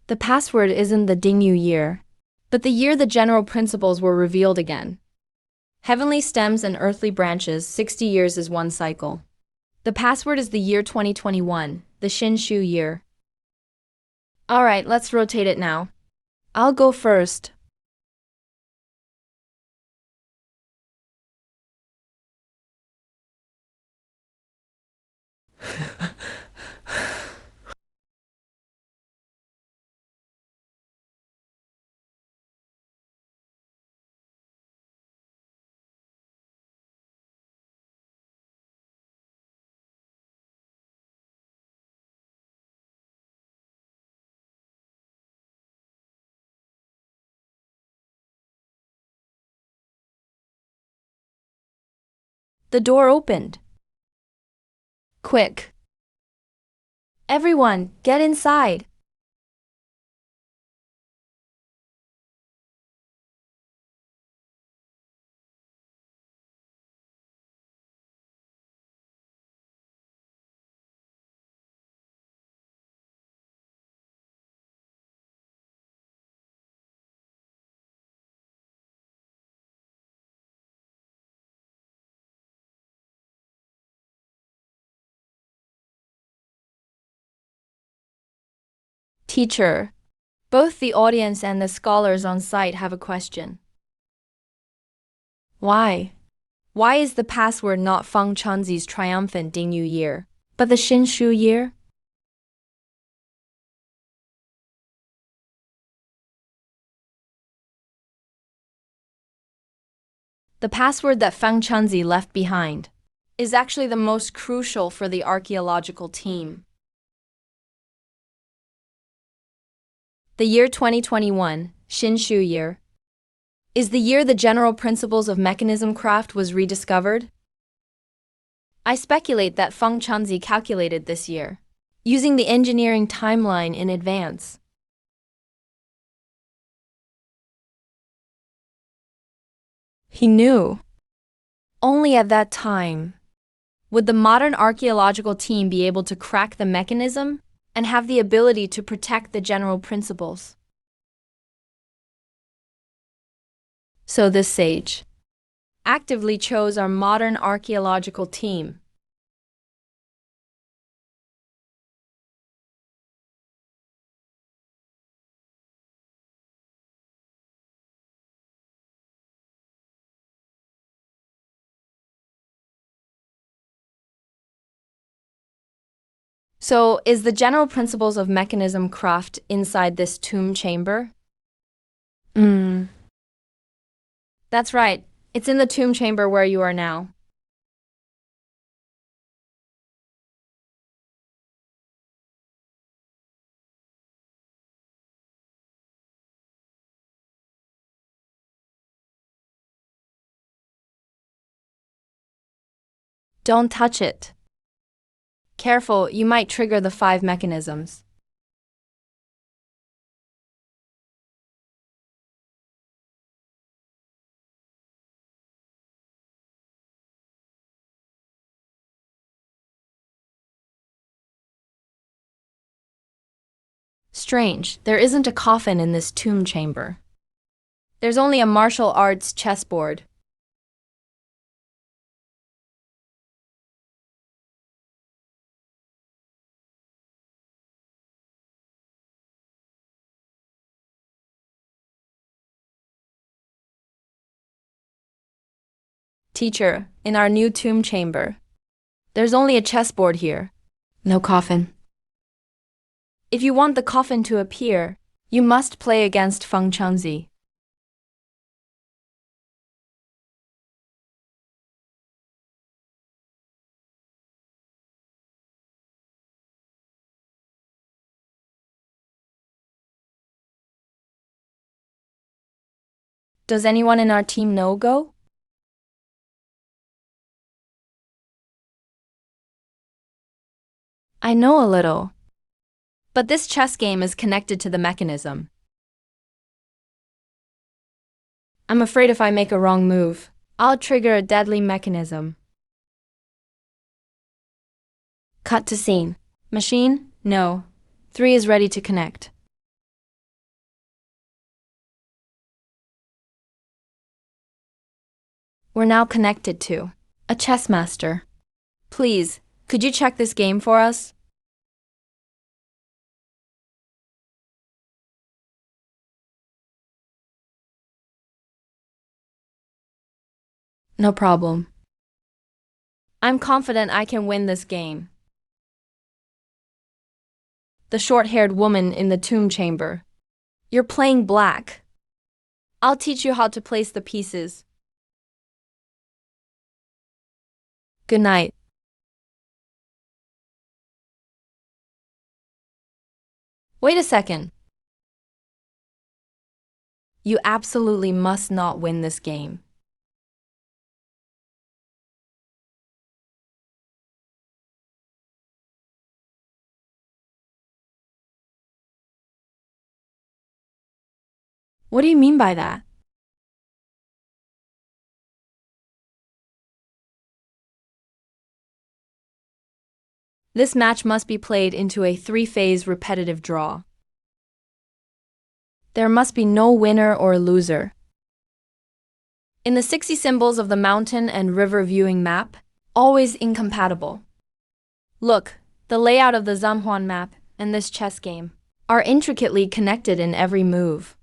The password isn't the Dingyu year, but the year the general principles were revealed again. Heavenly stems and earthly branches, 60 years is one cycle. The password is the year 2021, the Shinshu year. Alright, let's rotate it now. I'll go first. The door opened. Quick. Everyone, get inside. Teacher, both the audience and the scholars on site have a question. Why? Why is the password not Feng Chunzi's triumphant Dingyu year, but the Xinshu year? The password that Feng Chunzi left behind is actually the most crucial for the archaeological team. The year 2021, Xinshu year, is the year the general principles of mechanism craft was rediscovered. I speculate that Feng Chunzi calculated this year, using the engineering timeline in advance. He knew. Only at that time would the modern archaeological team be able to crack the mechanism and have the ability to protect the general principles. So this sage actively chose our modern archaeological team. So, is the general principles of mechanism craft inside this tomb chamber? That's right. It's in the tomb chamber where you are now. Don't touch it. Careful, you might trigger the 5 mechanisms. Strange, there isn't a coffin in this tomb chamber. There's only a martial arts chessboard. Teacher, in our new tomb chamber, there's only a chessboard here. No coffin. If you want the coffin to appear, you must play against Feng Chunzi. Does anyone in our team know Go? I know a little. But this chess game is connected to the mechanism. I'm afraid if I make a wrong move, I'll trigger a deadly mechanism. Cut to scene. Machine? No. 3 is ready to connect. We're now connected to a chess master. Please, could you check this game for us? No problem. I'm confident I can win this game. The short-haired woman in the tomb chamber. You're playing black. I'll teach you how to place the pieces. Good night. Wait a second. You absolutely must not win this game. What do you mean by that? This match must be played into a 3-phase repetitive draw. There must be no winner or loser. In the 60 symbols of the mountain and river viewing map, always incompatible. Look, the layout of the Zamhuan map and this chess game. are intricately connected in every move.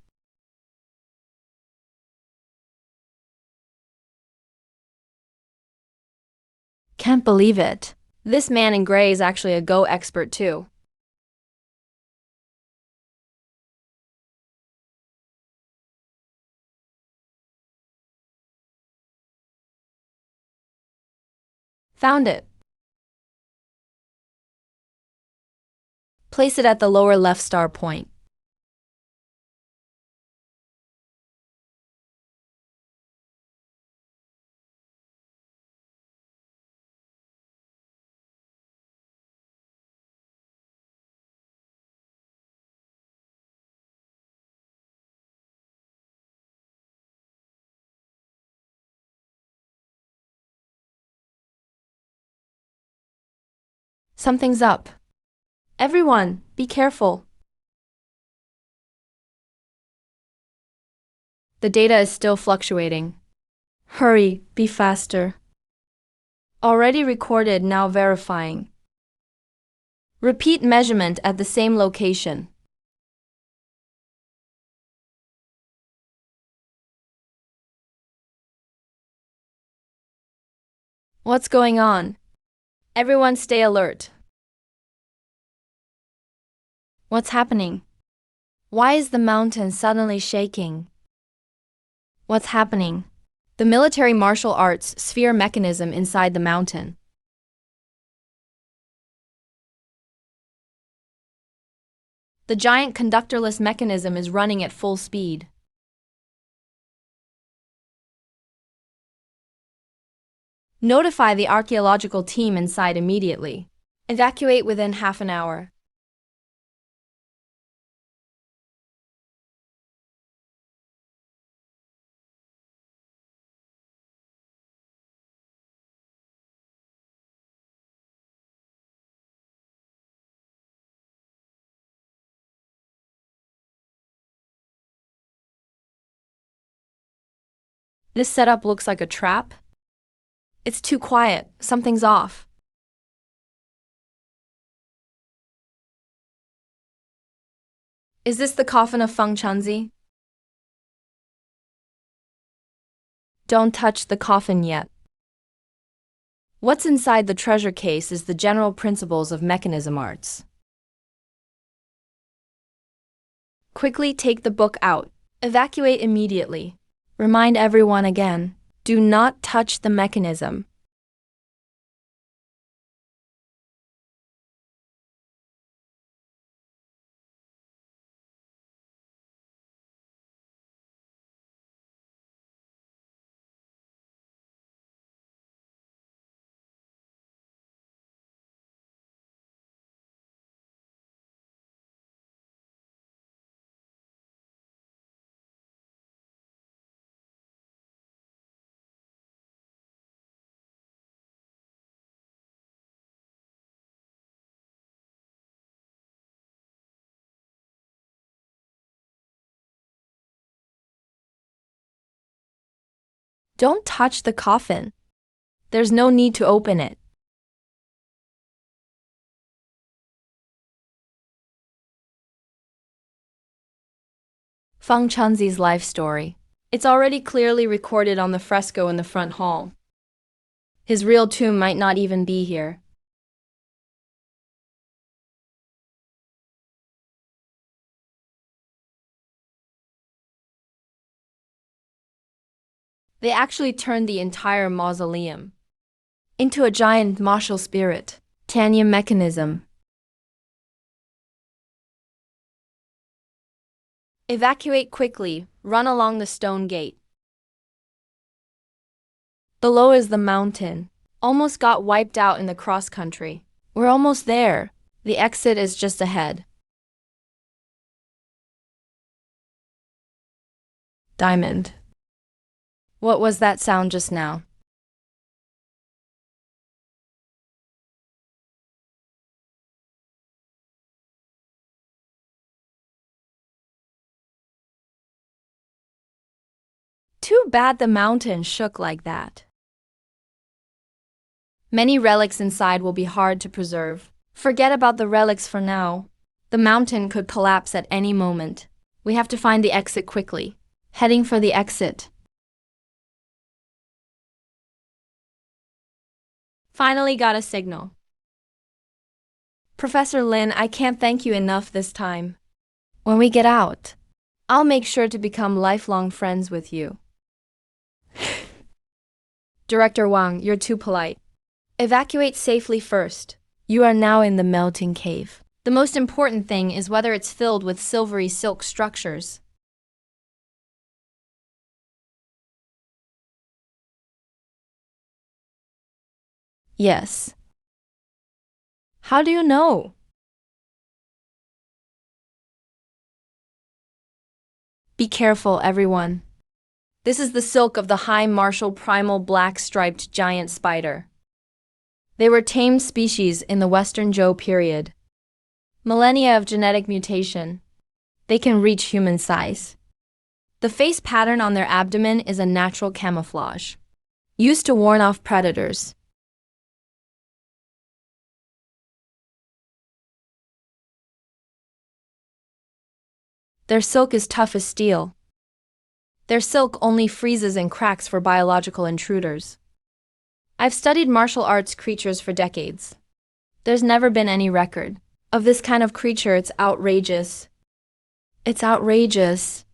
Can't believe it. This man in gray is actually a Go expert too. Found it. Place it at the lower left star point. Something's up. Everyone, be careful. The data is still fluctuating. Hurry, be faster. Already recorded, now verifying. Repeat measurement at the same location. What's going on? Everyone stay alert. What's happening? Why is the mountain suddenly shaking? What's happening? The military martial arts sphere mechanism inside the mountain. The giant conductorless mechanism is running at full speed. Notify the archaeological team inside immediately. Evacuate within half an hour. This setup looks like a trap. It's too quiet. Something's off. Is this the coffin of Feng Chunzi? Don't touch the coffin yet. What's inside the treasure case is the general principles of mechanism arts. Quickly take the book out. Evacuate immediately. Remind everyone again, do not touch the mechanism. Don't touch the coffin. There's no need to open it. Feng Chunzi's life story. It's already clearly recorded on the fresco in the front hall. His real tomb might not even be here. They actually turned the entire mausoleum into a giant martial spirit, titanium mechanism. Evacuate quickly, run along the stone gate. Below is the mountain. Almost got wiped out in the cross-country. We're almost there. The exit is just ahead. Diamond. What was that sound just now? Too bad the mountain shook like that. Many relics inside will be hard to preserve. Forget about the relics for now. The mountain could collapse at any moment. We have to find the exit quickly. Heading for the exit. Finally got a signal. Professor Lin, I can't thank you enough this time. When we get out, I'll make sure to become lifelong friends with you. Director Wang, you're too polite. Evacuate safely first. You are now in the melting cave. The most important thing is whether it's filled with silvery silk structures. Yes. How do you know? Be careful, everyone. This is the silk of the high martial primal black-striped giant spider. They were tamed species in the Western Zhou period. Millennia of genetic mutation. They can reach human size. The face pattern on their abdomen is a natural camouflage, used to warn off predators. Their silk is tough as steel. Their silk only freezes and cracks for biological intruders. I've studied martial arts creatures for decades. There's never been any record of this kind of creature. It's outrageous. It's outrageous.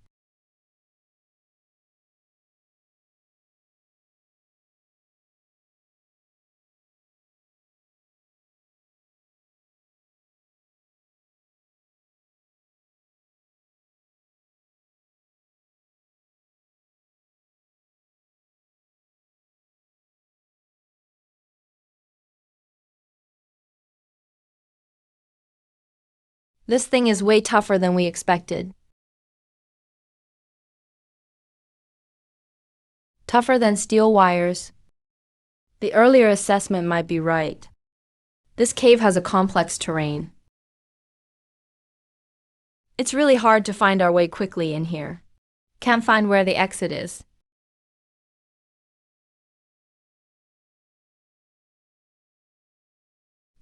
This thing is way tougher than we expected. Tougher than steel wires. The earlier assessment might be right. This cave has a complex terrain. It's really hard to find our way quickly in here. Can't find where the exit is.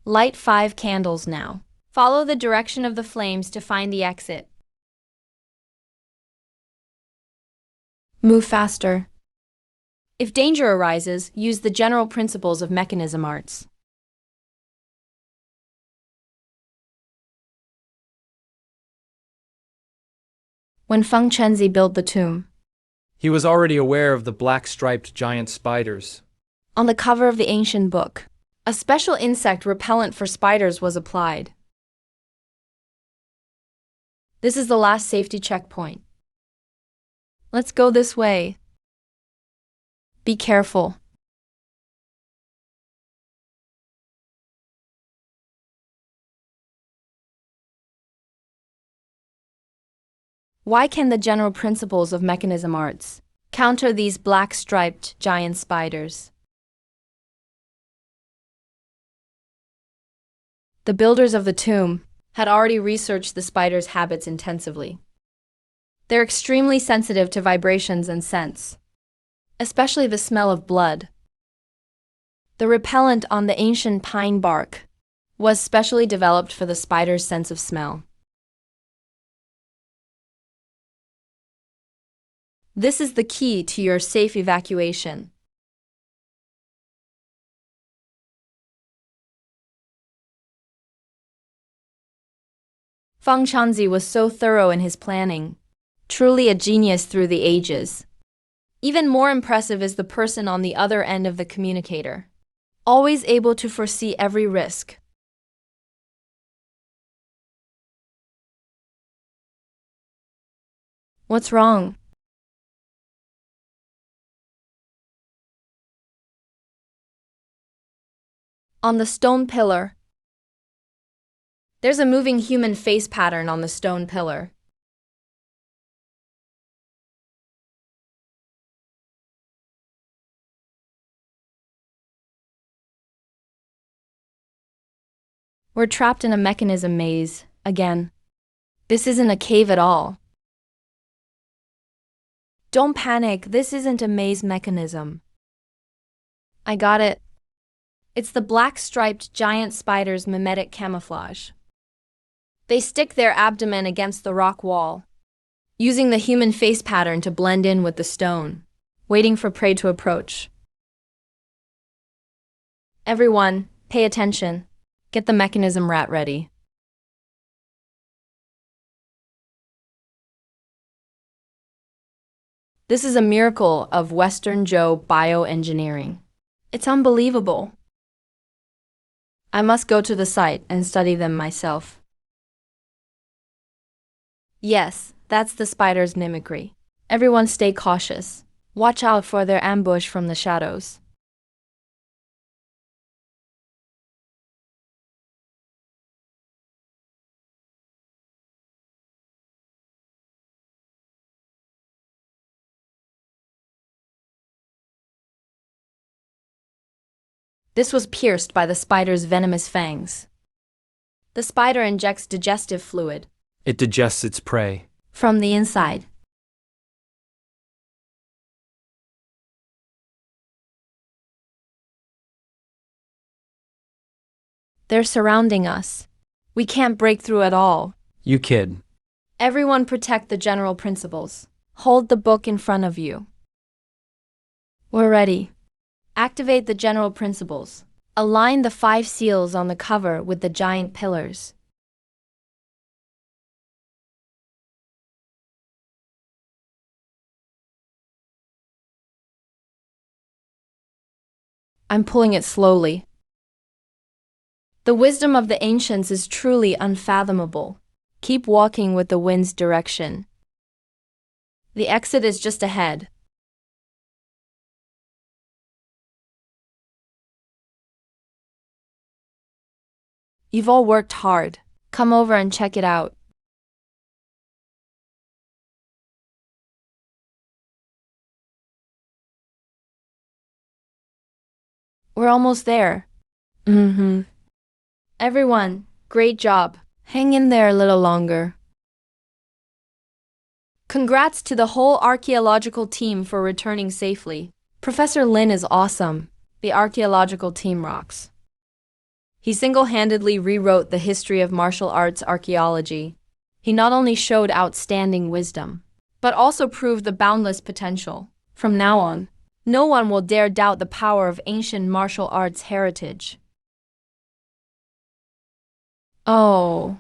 Light 5 candles now. Follow the direction of the flames to find the exit. Move faster. If danger arises, use the general principles of mechanism arts. When Feng Chenzi built the tomb, He was already aware of the black-striped giant spiders. on the cover of the ancient book, a special insect repellent for spiders was applied. This is the last safety checkpoint. Let's go this way. Be careful. Why can the general principles of mechanism arts counter these black-striped giant spiders? The builders of the tomb had already researched the spider's habits intensively. They're extremely sensitive to vibrations and scents, especially the smell of blood. The repellent on the ancient pine bark was specially developed for the spider's sense of smell. This is the key to your safe evacuation. Feng Chenzi was so thorough in his planning, truly a genius through the ages. Even more impressive is the person on the other end of the communicator, always able to foresee every risk. What's wrong? On the stone pillar. There's a moving human face pattern on the stone pillar. We're trapped in a mechanism maze, again. This isn't a cave at all. Don't panic, this isn't a maze mechanism. I got it. It's the black-striped giant spider's mimetic camouflage. They stick their abdomen against the rock wall, using the human face pattern to blend in with the stone, waiting for prey to approach. Everyone, pay attention. Get the mechanism rat ready. This is a miracle of Western Joe bioengineering. It's unbelievable. I must go to the site and study them myself. Yes, that's the spider's mimicry. Everyone stay cautious. Watch out for their ambush from the shadows. This was pierced by the spider's venomous fangs. The spider injects digestive fluid It digests its prey. from the inside. They're surrounding us. We can't break through at all. You kid. Everyone protect the general principles. Hold the book in front of you. We're ready. Activate the general principles. Align the 5 seals on the cover with the giant pillars. I'm pulling it slowly. The wisdom of the ancients is truly unfathomable. Keep walking with the wind's direction. The exit is just ahead. You've all worked hard. Come over and check it out. We're almost there. Everyone, great job. Hang in there a little longer. Congrats to the whole archaeological team for returning safely. Professor Lin is awesome. The archaeological team rocks. He single-handedly rewrote the history of martial arts archaeology. He not only showed outstanding wisdom, but also proved the boundless potential. From now on, no one will dare doubt the power of ancient martial arts heritage. Oh.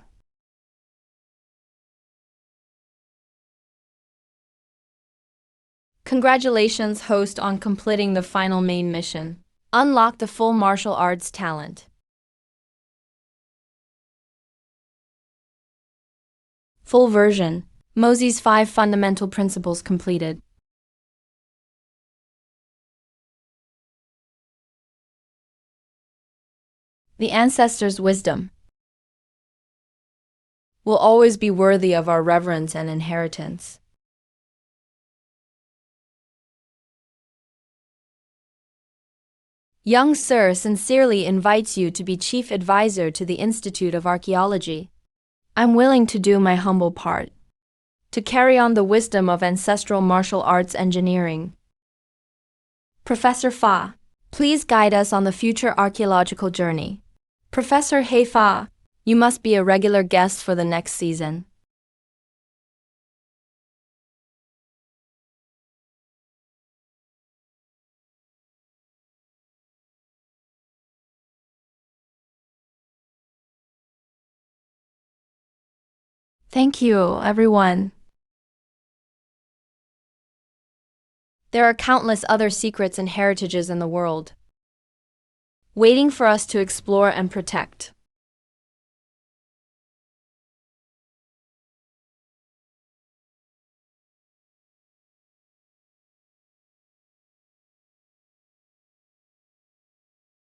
Congratulations, host, on completing the final main mission. Unlock the full martial arts talent. Full version. Mosey's 5 fundamental principles completed. The ancestors' wisdom will always be worthy of our reverence and inheritance. Young Sir sincerely invites you to be Chief Advisor to the Institute of Archaeology. I'm willing to do my humble part to carry on the wisdom of ancestral martial arts engineering. Professor Fa, please guide us on the future archaeological journey. Professor He Fa, you must be a regular guest for the next season. Thank you, everyone. There are countless other secrets and heritages in the world, waiting for us to explore and protect.